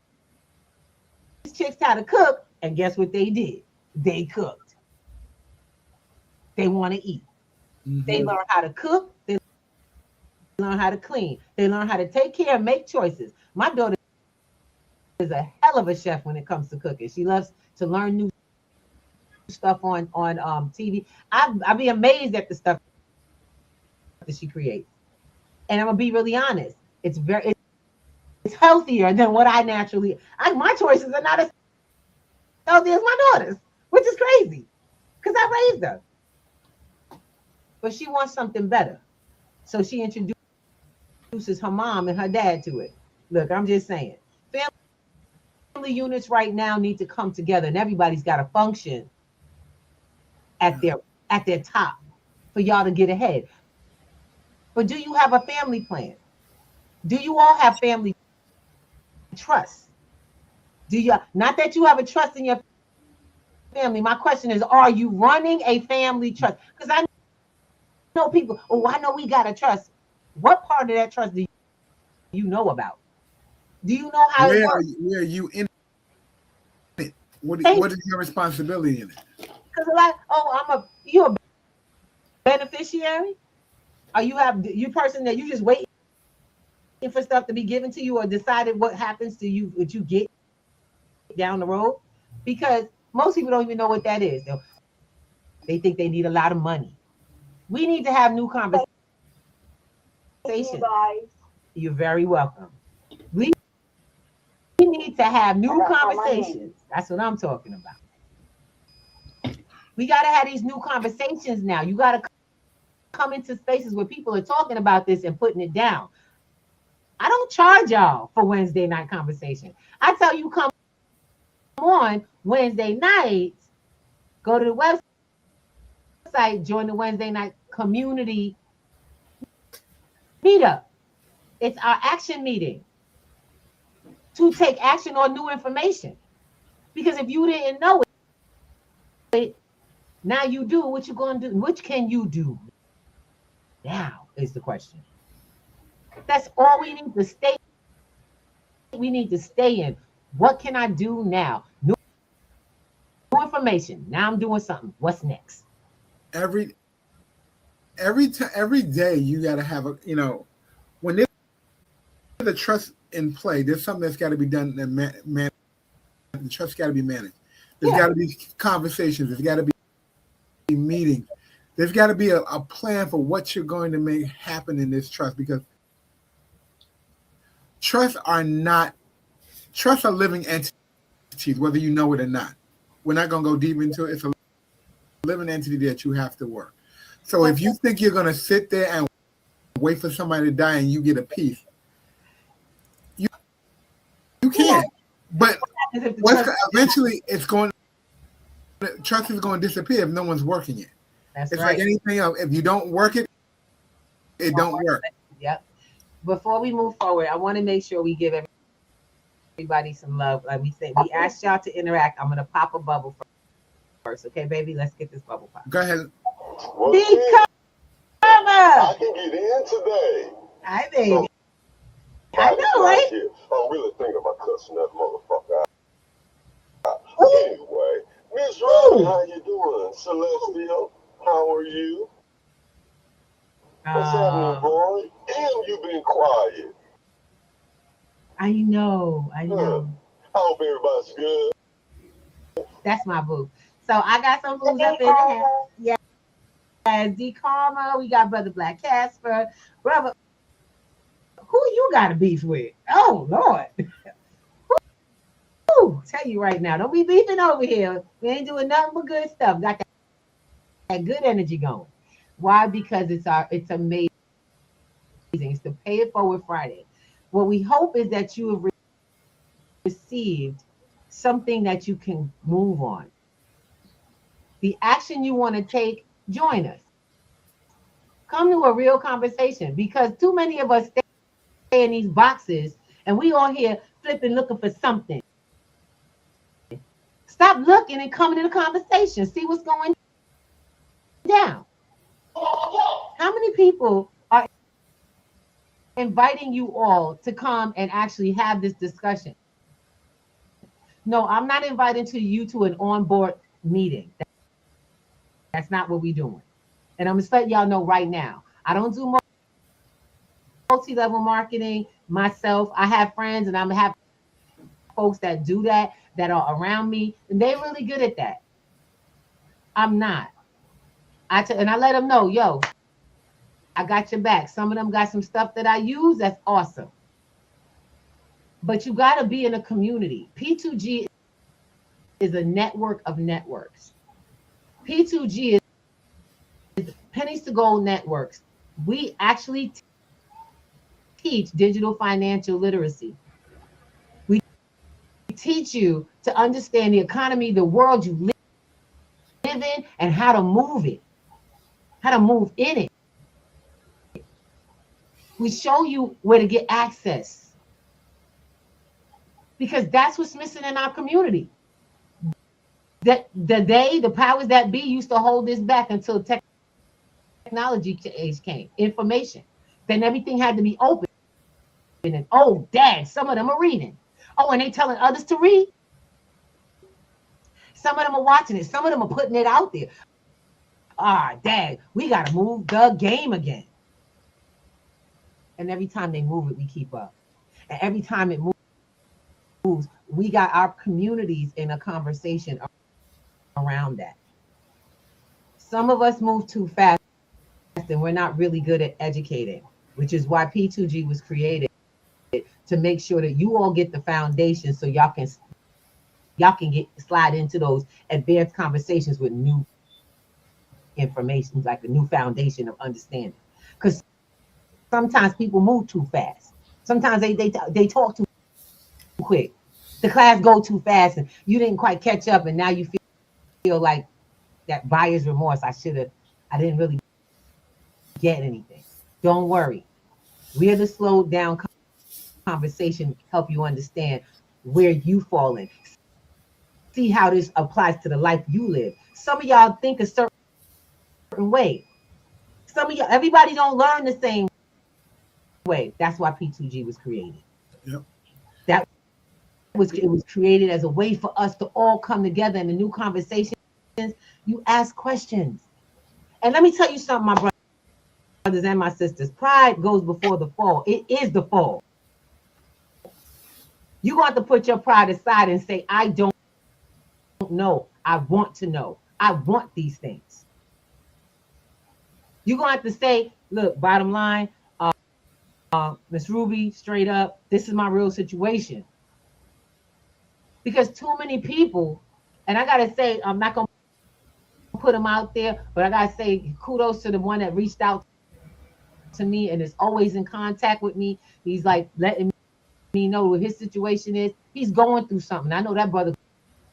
chicks how to cook, and guess what they did? they cooked. They want to eat. Mm-hmm. They learn how to cook. They learn how to clean. They learn how to take care and make choices. My daughter is a hell of a chef when it comes to cooking. She loves to learn new stuff on TV. I'd be amazed at the stuff that she creates. And I'm gonna be really honest. It's healthier than what I naturally. My choices are not as healthy as my daughter's, which is crazy because I raised her. But she wants something better, so she introduces her mom and her dad to it. Look, I'm just saying, family units right now need to come together, and everybody's got to function at their top for y'all to get ahead. But do you have a family plan? Do you all have family trust? Do you, not that you have a trust in your family? My question is, are you running a family trust? Because I know people, I know we got to trust. What part of that trust do you know about? Do you know how it works? Where are you in it? What is your responsibility in it? Because you're a beneficiary? Or you person that you just waiting for stuff to be given to you or decided what happens to you, what you get down the road? Because most people don't even know what that is. They think they need a lot of money. We need to have new conversations. You're very welcome. We need to have new conversations. That's what I'm talking about. We got to have these new conversations now. You got to come into spaces where people are talking about this and putting it down. I don't charge y'all for Wednesday night conversation. I tell you, come on Wednesday nights, go to the website, join the Wednesday night community meetup. It's our action meeting to take action on new information. Because if you didn't know it, now you do. What you going to do? Which can you do now is the question. That's all we need to stay. We need to stay in. What can I do now? New information. Now I'm doing something. What's next? Every day you got to have when there's a trust in play, there's something that's got to be done. The trust got to be managed. There's got to be conversations. There's got to be meetings. There's got to be a plan for what you're going to make happen in this trust, because trusts are living entities, whether you know it or not. We're not going to go deep into it. It's a living entity that you have to work. So if you think you're going to sit there and wait for somebody to die and you get a piece, you can't. But eventually trust is going to disappear if no one's working it. It's right. Like anything else. If you don't work it, it don't work. Yep. Before we move forward, I want to make sure we give everybody some love. Like we said, we asked y'all to interact. I'm going to pop a bubble first. Okay, baby? Let's get this bubble pop. Go ahead. I can get in today. Hi, baby. I know, right? I'm really thinking about cussing that motherfucker out. Anyway, Miss Riley, how you doing? Celestial, how are you? What's happening, boy? And you've been quiet. I know. I hope everybody's good. That's my boo. So I got some booze up in the house. Yeah. D Karma, we got Brother Black Casper. Brother, who you got a beef with? Oh, Lord. Tell you right now, don't be beefing over here. We ain't doing nothing but good stuff. Got that good energy going. Why? Because it's amazing. It's the Pay It Forward Friday. What we hope is that you have received something that you can move on. The action you want to take, join us. Come to a real conversation, because too many of us stay in these boxes and we all here flipping, looking for something. Stop looking and come into the conversation. See what's going down. How many people are inviting you all to come and actually have this discussion? No, I'm not inviting you to an on-board meeting. That's not what we're doing. And I'm just letting y'all know right now, I don't do multi-level marketing myself. I have friends and I'm gonna have folks that do that are around me, and they're really good at that. I'm not. And I let them know, yo, I got your back. Some of them got some stuff that I use. That's awesome. But you got to be in a community. P2G is a network of networks. P2G is pennies to gold networks. We actually teach digital financial literacy. We teach you to understand the economy, the world you live in, and how to move it, how to move in it. We show you where to get access, because that's what's missing in our community. That the powers that be used to hold this back until technology age came, information. Then everything had to be open. And oh, dad, some of them are reading. Oh, and they telling others to read. Some of them are watching it. Some of them are putting it out there. Dad, we got to move the game again. And every time they move it, we keep up. And every time it moves, we got our communities in a conversation around that. Some of us move too fast and we're not really good at educating, which is why P2G was created, to make sure that you all get the foundation so y'all can slide into those advanced conversations with new information, like a new foundation of understanding. Because sometimes people move too fast. Sometimes they talk too quick. The class go too fast and you didn't quite catch up, and now you feel like that buyer's remorse. I didn't really get anything. Don't worry. We're the slowed down conversation, help you understand where you fall in. See how this applies to the life you live. Some of y'all think a certain way. Some of y'all, everybody don't learn the same way. That's why P2G was created. Yep. It was created as a way for us to all come together in a new conversation. You ask questions. And let me tell you something, my brothers and my sisters. Pride goes before the fall. It is the fall. You want to put your pride aside and say, I don't know. I want to know. I want these things. You're going to have to say, look, bottom line, Miss Ruby, straight up, this is my real situation. Because too many people, and I got to say, I'm not going to put them out there, but I got to say kudos to the one that reached out to me and is always in contact with me. He's like letting me know what his situation is. He's going through something. I know that brother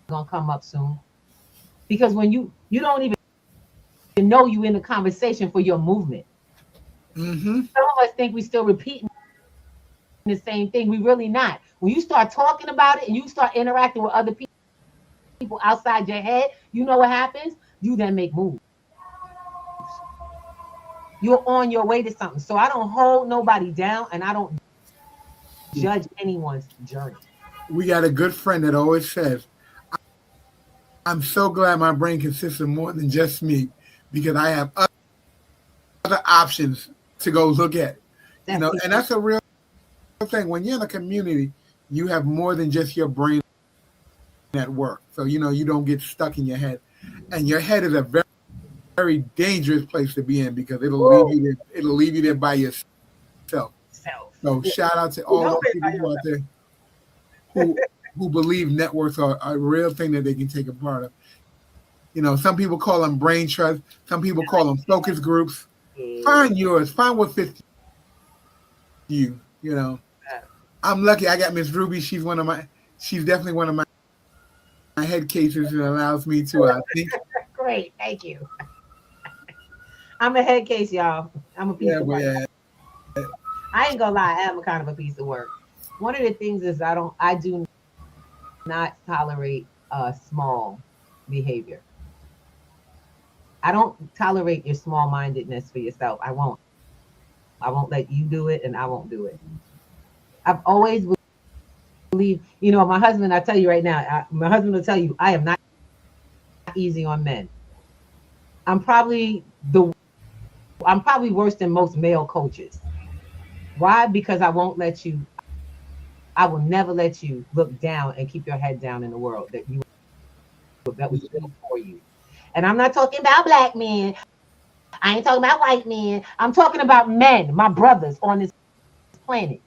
gonna come up soon. Because when you don't even know you in the conversation for your movement. Mm-hmm. Some of us think we still repeating the same thing. We really not. When you start talking about it and you start interacting with other people outside your head, you know what happens? You then make moves. You're on your way to something. So I don't hold nobody down, and I don't judge anyone's journey. We got a good friend that always says, I'm so glad my brain consists of more than just me, because I have other options to go look at. And that's a real thing. When you're in a community, you have more than just your brain at work. So, you don't get stuck in your head. And your head is a very, very dangerous place to be in, because it'll leave you there by yourself. So shout out to all those people out there who believe networks are a real thing that they can take a part of. Some people call them brain trust. Some people call them focus groups. Find yours. Find what fits you. I'm lucky. I got Miss Ruby. She's definitely one of my head cases, and allows me to think. Great, thank you. I'm a head case, y'all. I'm a piece of work. Yeah. I ain't gonna lie, I am a kind of a piece of work. One of the things is I do not tolerate small behavior. I don't tolerate your small-mindedness for yourself. I won't let you do it, and I won't do it. I've always believed, my husband, I tell you right now, my husband will tell you, I am not easy on men. I'm probably worse than most male coaches. Why? Because I will never let you look down and keep your head down in the world that was built for you. And I'm not talking about black men. I ain't talking about white men. I'm talking about men, my brothers on this planet.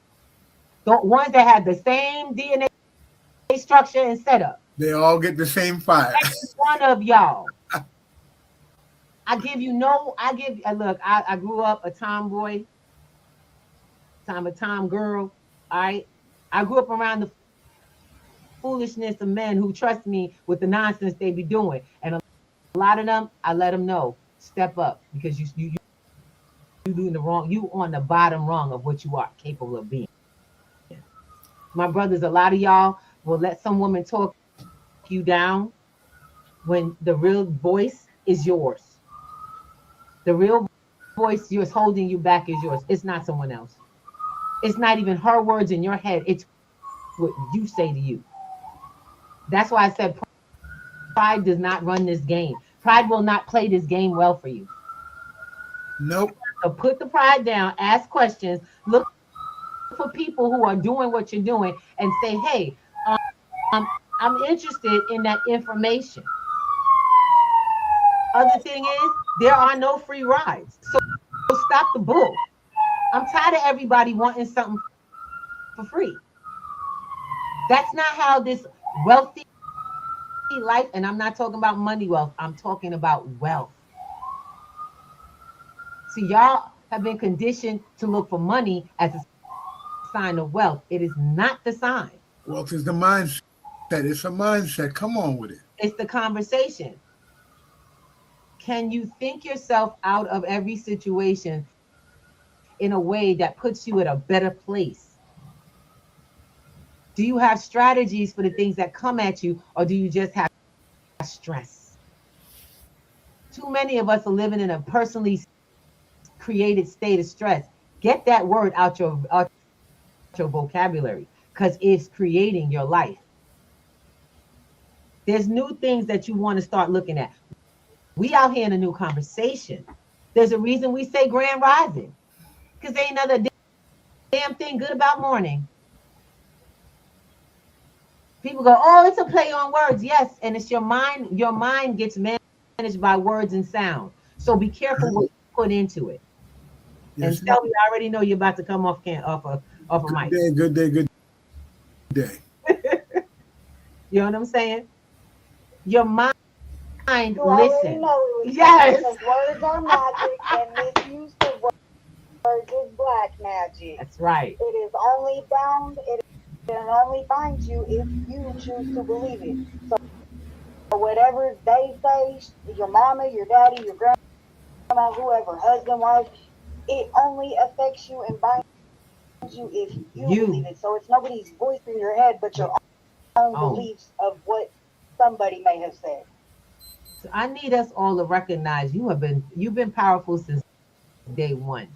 The ones that have the same DNA structure and setup. They all get the same fire. One of y'all. I grew up a tomboy, a tom girl. All right. I grew up around the foolishness of men who trust me with the nonsense they be doing. And a lot of them, I let them know, step up, because you doing the wrong, you on the bottom rung of what you are capable of being. My brothers, a lot of y'all will let some woman talk you down when the real voice is yours. The real voice yours holding you back is yours. It's not someone else. It's not even her words in your head. It's what you say to you. That's why I said pride does not run this game. Pride will not play this game well for you. Nope. So put the pride down, ask questions, look for people who are doing what you're doing, and say, hey, I'm interested in that information. Other thing is, there are no free rides. So stop the bull. I'm tired of everybody wanting something for free. That's not how this wealthy life, and I'm not talking about money wealth, I'm talking about wealth. See, y'all have been conditioned to look for money as a sign of wealth. It is not the sign. Wealth is the mindset. It's a mindset. Come on with it. It's the conversation. Can you think yourself out of every situation in a way that puts you at a better place? Do you have strategies for the things that come at you, or do you just have stress? Too many of us are living in a personally created state of stress. Get that word out your vocabulary, because it's creating your life. There's new things that you want to start looking at. We out here in a new conversation. There's a reason we say grand rising, because there ain't another damn thing good about morning. People go, oh, it's a play on words. Yes, and it's your mind. Your mind gets managed by words and sound. So be careful what you put into it. Yes, and tell me, I already know you're about to come off a mic. Good day. You know what I'm saying? Your mind, listen. Yes. Words are magic, and misuse the words is black magic. That's right. It is only bound. It only binds you if you choose to believe it. So whatever they say, your mama, your daddy, your grandma, whoever, husband, wife, it only affects you and binds you if you believe it. So it's nobody's voice in your head but your own beliefs of what somebody may have said. So I need us all to recognize you've been powerful since day one.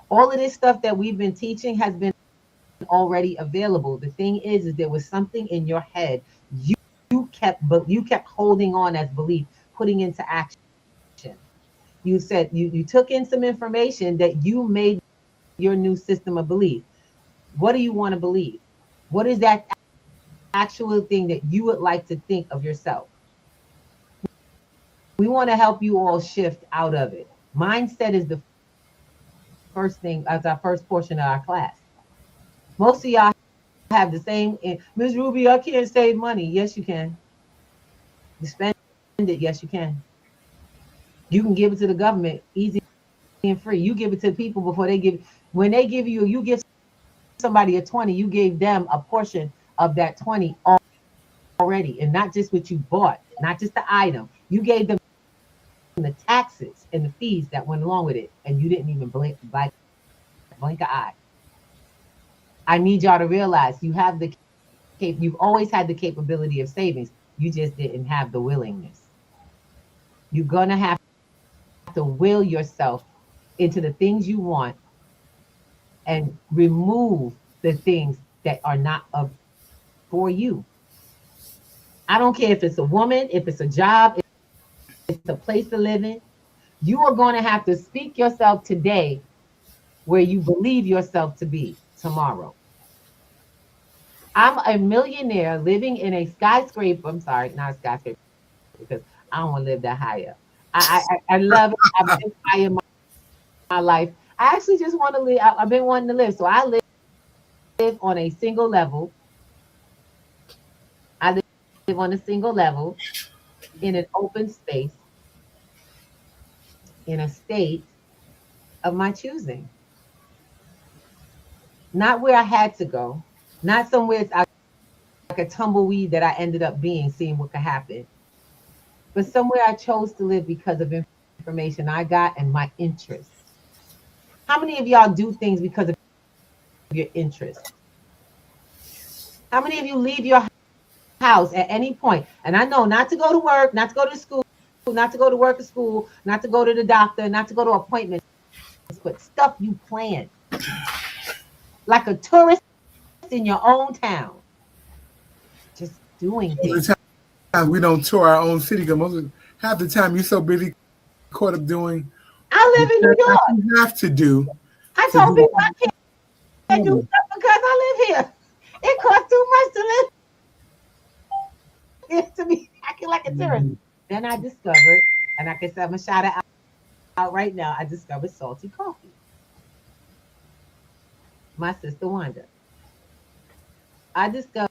All of this stuff that we've been teaching has been already available. The thing is there was something in your head you kept holding on as belief, putting into action. You said you took in some information that you made your new system of belief. What do you want to believe? What is that actual thing that you would like to think of yourself? We want to help you all shift out of it. Mindset is the first thing, as our first portion of our class. Most of y'all have the same. Ms. Ruby, I can't save money. Yes, you can. You spend it. Yes, you can. You can give it to the government easy and free. You give it to people before they give. When they give you give somebody a 20, you gave them a portion of that 20 already, and not just what you bought, not just the item. You gave them the taxes and the fees that went along with it, and you didn't even blink an eye. I need y'all to realize you've always had the capability of savings. You just didn't have the willingness. You're gonna have to will yourself into the things you want and remove the things that are not for you. I don't care if it's a woman, if it's a job, It's a place to live in. You are going to have to speak yourself today where you believe yourself to be tomorrow. I'm a millionaire living in a skyscraper. I'm sorry, not a skyscraper, because I don't want to live that high up. I love it. I've been high in my life. I actually just want to live. I've been wanting to live. So I live on a single level. I live on a single level in an open space in a state of my choosing. Not where I had to go, not somewhere it's like a tumbleweed that I ended up being, seeing what could happen, but somewhere I chose to live because of information I got and my interest. How many of y'all do things because of your interest? How many of you leave your house at any point? And I know not to go to work, not to go to school, not to go to work at school, not to go to the doctor, not to go to appointments, but stuff you plan. Like a tourist in your own town. Just doing things. We don't tour our own city because half the time you're so busy caught up doing. I live in New York. You have to do. I told people I can't do stuff because I live here. It costs too much to live to be acting like a tourist. Then I discovered, and I can say I'm a shout out right now. I discovered salty coffee. My sister Wanda. I discovered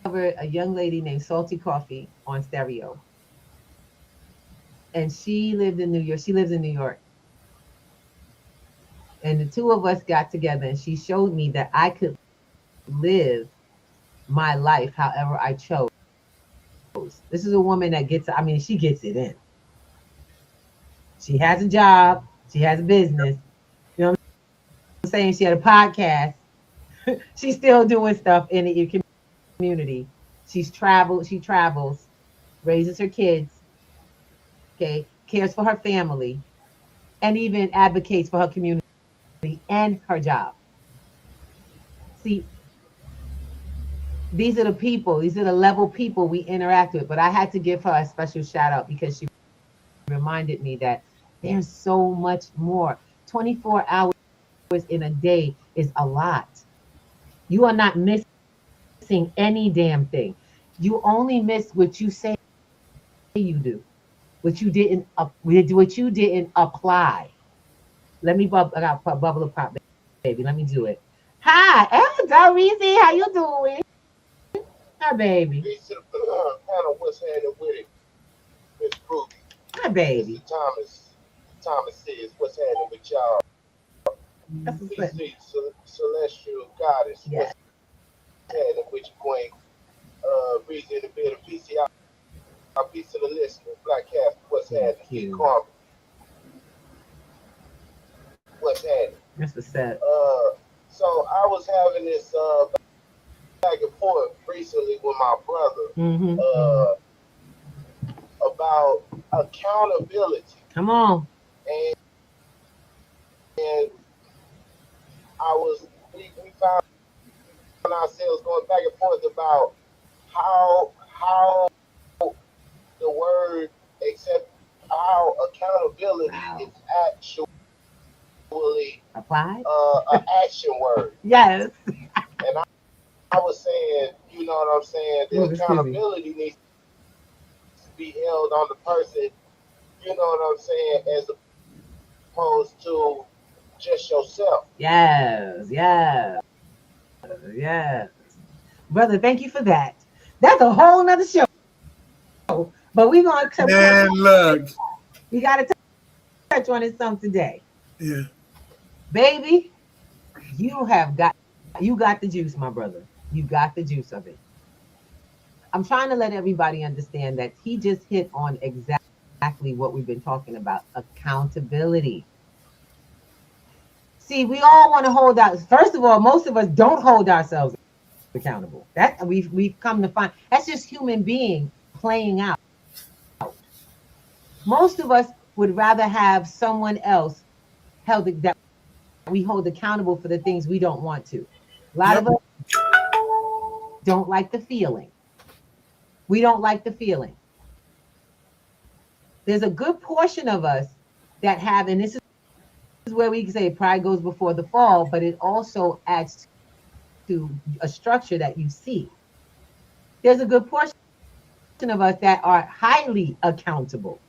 a young lady named Salty Coffee on stereo. And she lived in New York. She lives in New York. And the two of us got together and she showed me that I could live my life however I chose. This is a woman that she gets it in. She has a job. She has a business. You know what I'm saying? She had a podcast. She's still doing stuff in the community. She travels, raises her kids, okay, cares for her family, and even advocates for her community and her job. See, these are the people, these are the level people we interact with. But I had to give her a special shout out because she reminded me that there's so much more. 24 hours in a day is a lot. You are not missing any damn thing. You only miss what you say you do, what you didn't apply. Let me I got bubble pop, baby. Let me do it. Hi, Elder Reezy, how you doing? Hi, baby. What's happening with it, Miss Ruby? Hi, baby. Thomas says, what's happening with y'all? Celestial goddess. Yes. What's happening with you, Queen? Reason in the bed of PCI. I'll peace to the listener. Black Cat, what's happening? Keep calm. What's happening? That's what's sad. So I was having this back and forth recently with my brother about accountability. Come on. And we found ourselves going back and forth about how the word how accountability is actually applied an action word. Yes. And I was saying, you know what I'm saying, the accountability needs to be held on the person, you know what I'm saying, as opposed to just yourself. Yes. Brother, thank you for that. That's a whole nother show. But we're going to look. We got to touch on it some today. Yeah. Baby, you got the juice, my brother. You got the juice of it. I'm trying to let everybody understand that he just hit on exactly what we've been talking about, accountability. See, we all want to hold out. First of all, most of us don't hold ourselves accountable. That we've come to find that's just human being playing out. Most of us would rather have someone else that we hold accountable for the things we don't want to. A lot of us don't like the feeling. We don't like the feeling. there's a good portion of us that have, and this is where we can say pride goes before the fall, but it also adds to a structure that you see. There's a good portion of us that are highly accountable.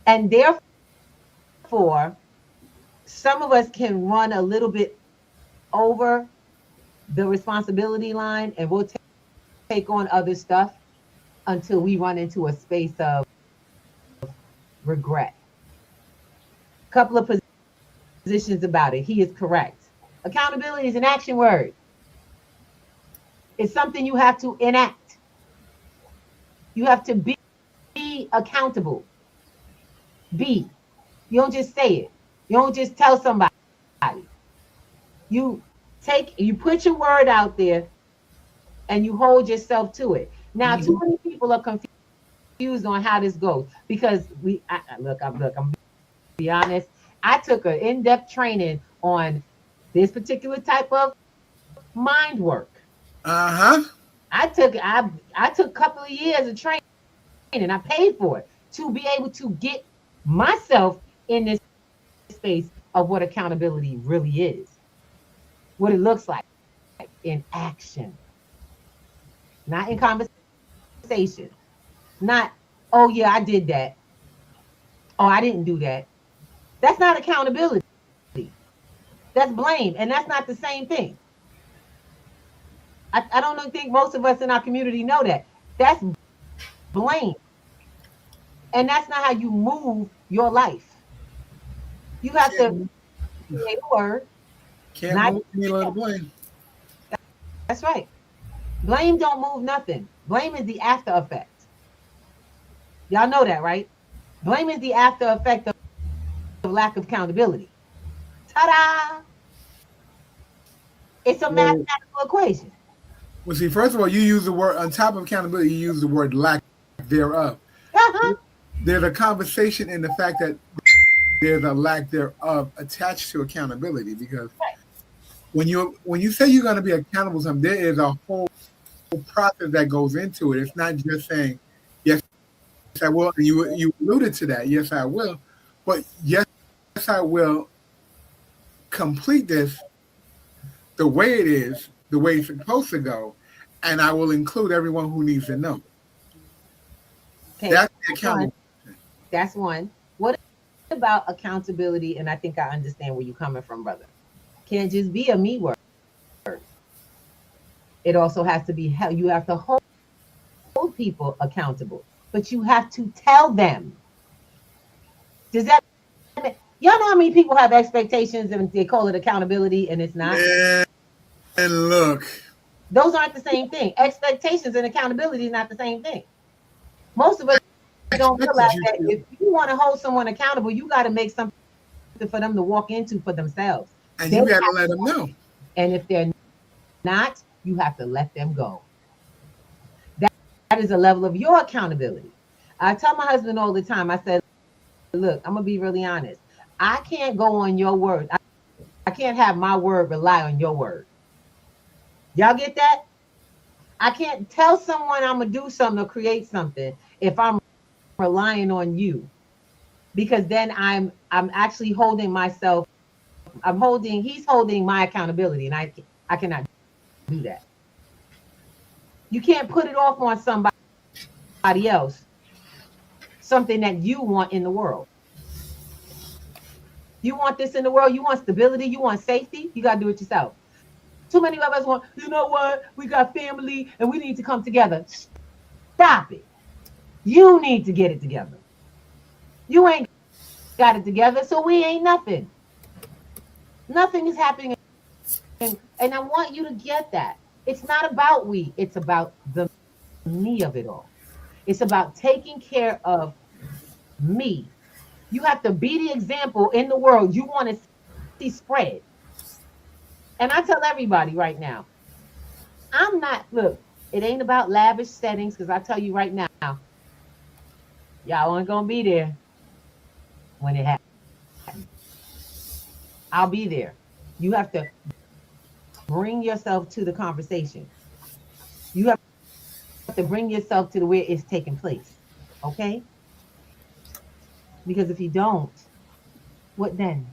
And therefore, some of us can run a little bit over the responsibility line, and we'll take on other stuff until we run into a space of regret. A couple of positions about it. He is correct. Accountability is an action word. It's something you have to enact. You have to be accountable. Be. You don't just say it. You don't just tell somebody. You put your word out there and you hold yourself to it. Now, too many people are confused on how this goes because I'm gonna be honest. I took an in-depth training on this particular type of mind work. I took a couple of years of training and I paid for it to be able to get myself in this space of what accountability really is, what it looks like in action, not in conversation, not, oh yeah, I did that. Oh, I didn't do that. That's not accountability. That's blame. And that's not the same thing. I don't think most of us in our community know that. That's blame. And that's not how you move your life. You have to create a word. Can't move me let blame. That's right. Blame don't move nothing. Blame is the after effect. Y'all know that, right? Blame is the after effect of lack of accountability. Ta-da! It's a mathematical equation. Well, see, first of all, you use the word, on top of accountability, you use the word lack thereof. There's a conversation in the fact that there's a lack thereof attached to accountability, because when you say you're going to be accountable to something, there is a whole process that goes into it. It's not just saying, yes, I will. And you alluded to that. Yes, I will. But yes, I will complete this the way it is, the way it's supposed to go, and I will include everyone who needs to know. Okay, that's the accountability. That's one. What about accountability? And I think I understand where you're coming from, brother. Can't just be a me word. It also has to be held. You have to hold people accountable, but you have to tell them. Does that? Y'all know how many people have expectations and they call it accountability, and it's not. And look, those aren't the same thing. Expectations and accountability is not the same thing. Most of us don't realize that if you want to hold someone accountable, you got to make something for them to walk into for themselves. And you got to let them know. And if they're not, you have to let them go. That is a level of your accountability. I tell my husband all the time, I said, look, I'm going to be really honest. I can't go on your word. I can't have my word rely on your word. Y'all get that? I can't tell someone I'm going to do something or create something if I'm relying on you, because then I'm actually holding myself. He's holding my accountability, and I cannot do that. You can't put it off on somebody else, something that you want in the world. You want this in the world, you want stability, you want safety, you got to do it yourself. Too many of us want, you know what, we got family and we need to come together. Stop it. You need to get it together. You ain't got it together, so we ain't nothing. Nothing is happening. And I want you to get that. It's not about we, it's about the me of it all. It's about taking care of me. You have to be the example in the world you want to see spread. And I tell everybody right now, look, it ain't about lavish settings, because I tell you right now, y'all aren't going to be there when it happens. I'll be there. You have to bring yourself to the conversation. You have to bring yourself to where it's taking place. Okay? Because if you don't, what then?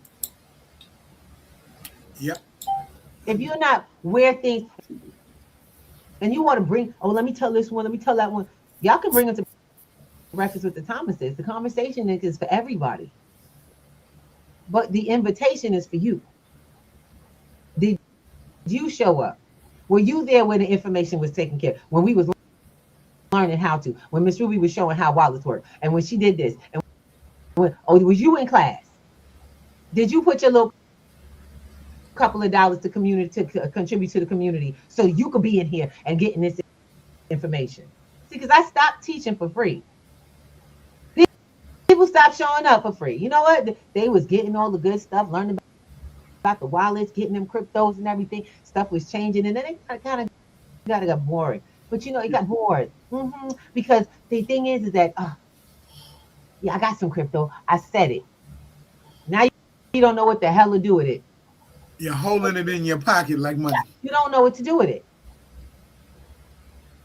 Yep. If you're not where things, and you want to bring, oh, let me tell this one, let me tell that one. Y'all can bring them to Breakfast with the Thomases. The conversation is for everybody. But the invitation is for you. Did you show up? Were you there when the information was taken care of? When we was learning how to? When Miss Ruby was showing how wallets work? And when she did this? And when, oh, was you in class? Did you put your little couple of dollars to community to contribute to the community so you could be in here and getting this information? See, because I stopped teaching for free. People stopped showing up for free. You know what? They was getting all the good stuff, learning about the wallets, getting them cryptos and everything. Stuff was changing, and then it kind of got boring. But you know, it got bored because the thing is that yeah, I got some crypto. I said it. Now you don't know what the hell to do with it. You're holding it in your pocket like money. You don't know what to do with it.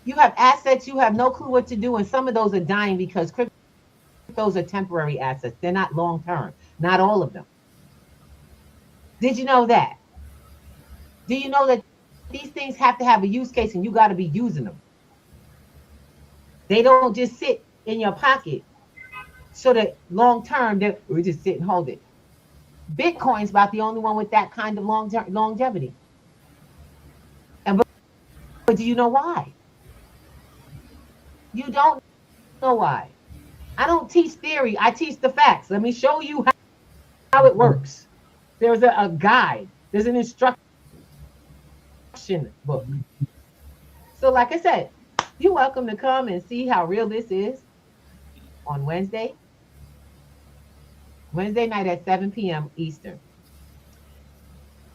You have assets, you have no clue what to do, and some of those are dying because cryptos are temporary assets. They're not long term. Not all of them. Did you know that? Do you know that these things have to have a use case and you got to be using them? They don't just sit in your pocket so that long term we just sit and hold it. Bitcoin's about the only one with that kind of longevity. But do you know why? You don't know why. I don't teach theory. I teach the facts. Let me show you how it works. There's a guide. There's an instruction book. So like I said, you're welcome to come and see how real this is on Wednesday night at 7 p.m. Eastern.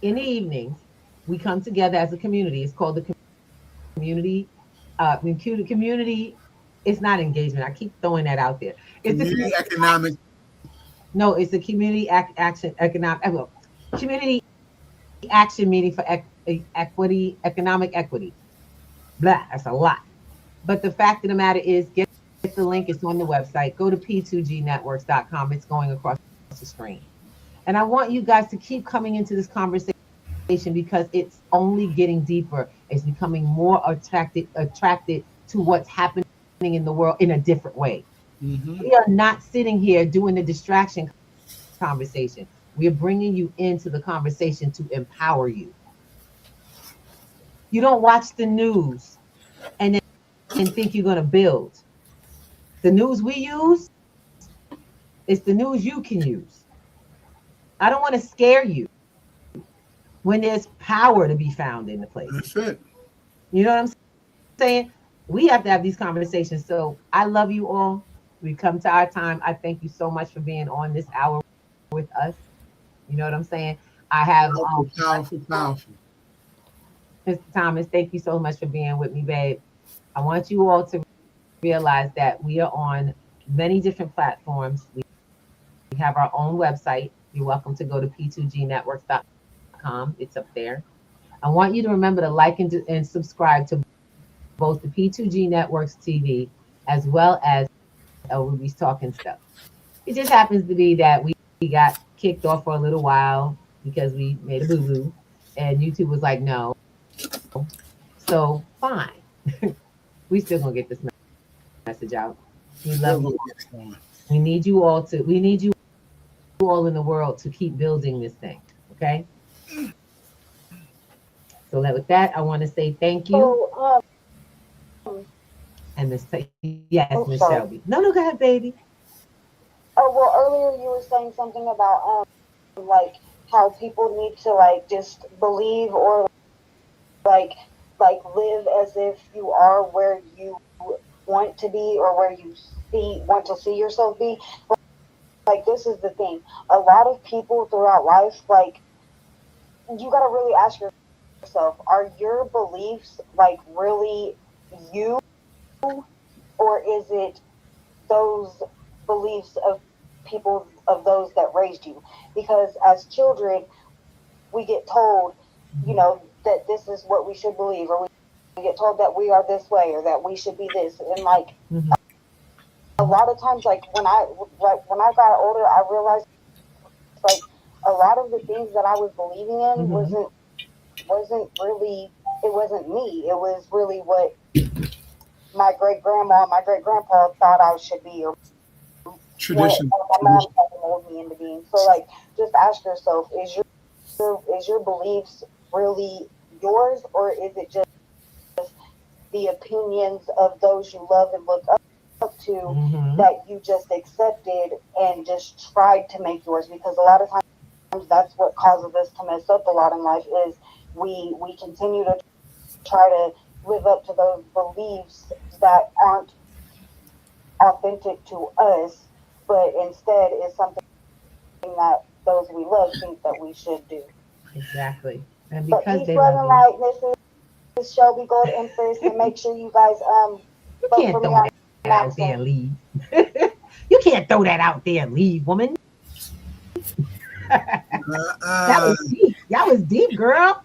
In the evenings, we come together as a community. It's called the community. Community. It's not engagement. I keep throwing that out there. It's community economic. No, it's the community action economic. Community action meeting for equity, economic equity. Blah, that's a lot. But the fact of the matter is, get the link. It's on the website. Go to p2gnetworks.com. It's going across the screen. And I want you guys to keep coming into this conversation because it's only getting deeper. It's becoming more attracted to what's happening in the world in a different way. Mm-hmm. We are not sitting here doing the distraction conversation. We are bringing you into the conversation to empower you. You don't watch the news and think you're going to build. The news we use is the news you can use. I don't want to scare you when there's power to be found in the place. That's it. You know what I'm saying? We have to have these conversations. So I love you all. We've come to our time. I thank you so much for being on this hour with us. You know what I'm saying? I have powerful. Mr. Thomas, thank you so much for being with me, babe. I want you all to realize that we are on many different platforms. We have our own website. You're welcome to go to p2gnetworks.com. It's up there. I want you to remember to like and subscribe to both the P2G Networks TV as well as Ruby's Talking Stuff. It just happens to be that we got kicked off for a little while because we made a boo-boo and YouTube was like, no. So fine. We still gonna get this message out. We love you. We need you all in the world to keep building this thing. Okay. So with that, I want to say thank you. And Miss Shelby. No, go ahead, baby. Oh, well, earlier you were saying something about like how people need to like just believe or like live as if you are where you want to be or where you want to see yourself be. Like, this is the thing. A lot of people throughout life, like, you got to really ask yourself, are your beliefs like really you, or is it those beliefs of people, of those that raised you? Because as children, we get told, you know, that this is what we should believe, or we get told that we are this way, or that we should be this. And like, a lot of times, like when I got older, I realized like a lot of the things that I was believing in wasn't really, it wasn't me. It was really what my great grandma, my great grandpa thought I should be, or Tradition. what my mom tried to mold me into being. So like, just ask yourself: is your beliefs really yours, or is it just the opinions of those you love and look up to that you just accepted and just tried to make yours? Because a lot of times that's what causes us to mess up a lot in life, is we continue to try to live up to those beliefs that aren't authentic to us, but instead is something that those we love think that we should do. Exactly. And because but peace, they love, love and you. light. This is Shelby Gold Empress, and make sure you guys You can't throw that out there and leave. You can't throw that out there and leave, woman. That was deep. That was deep, girl.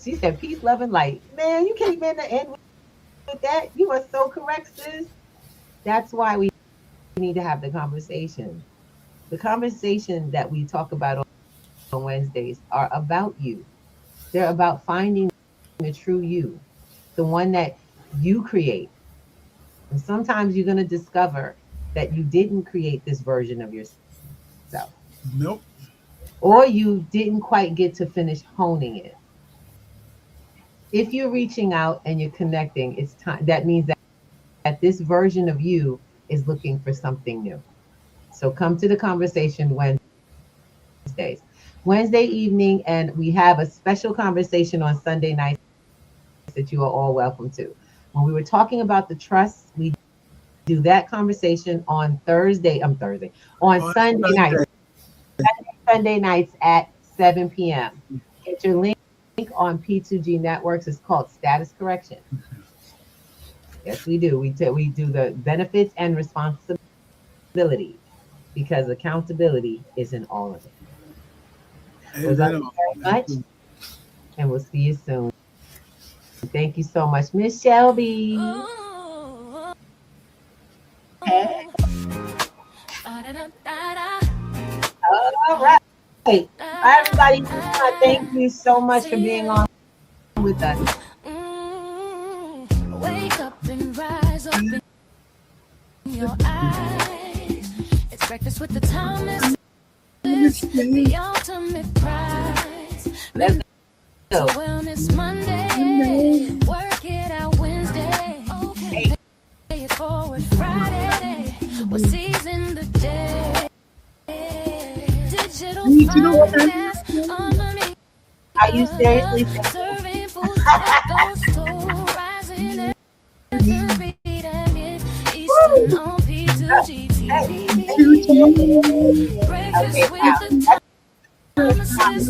She said, peace, love, and light. Man, you came in the end with that. You are so correct, sis. That's why we need to have the conversation. The conversation that we talk about on Wednesdays are about you. They're about finding the true you, the one that you create. And sometimes you're going to discover that you didn't create this version of yourself. Nope. Or you didn't quite get to finish honing it. If you're reaching out and you're connecting, it's time. That means that this version of you is looking for something new. So come to the conversation Wednesday evening, and we have a special conversation on Sunday night that you are all welcome to. When we were talking about the trust, we do that conversation on Sunday night. Sunday nights at 7 p.m. Get your link on P2G Networks. It's called Status Correction. Yes, we do. We do the benefits and responsibilities, because accountability is in all of it. We love you very much, and we'll see you soon. Thank you so much, Miss Shelby. Hey. All right. Everybody, thank you so much for being on with us. Wake up and rise up in your eyes. It's breakfast with the Thomas. The ultimate prize. Let's go. Wellness Monday. Work it out Wednesday. Okay. Pay it forward Friday. We'll season the day. Digital finance underneath. Are you seriously serving food that goes to rising and read and Eastern on P2G TV. Breakfast with the Thomases.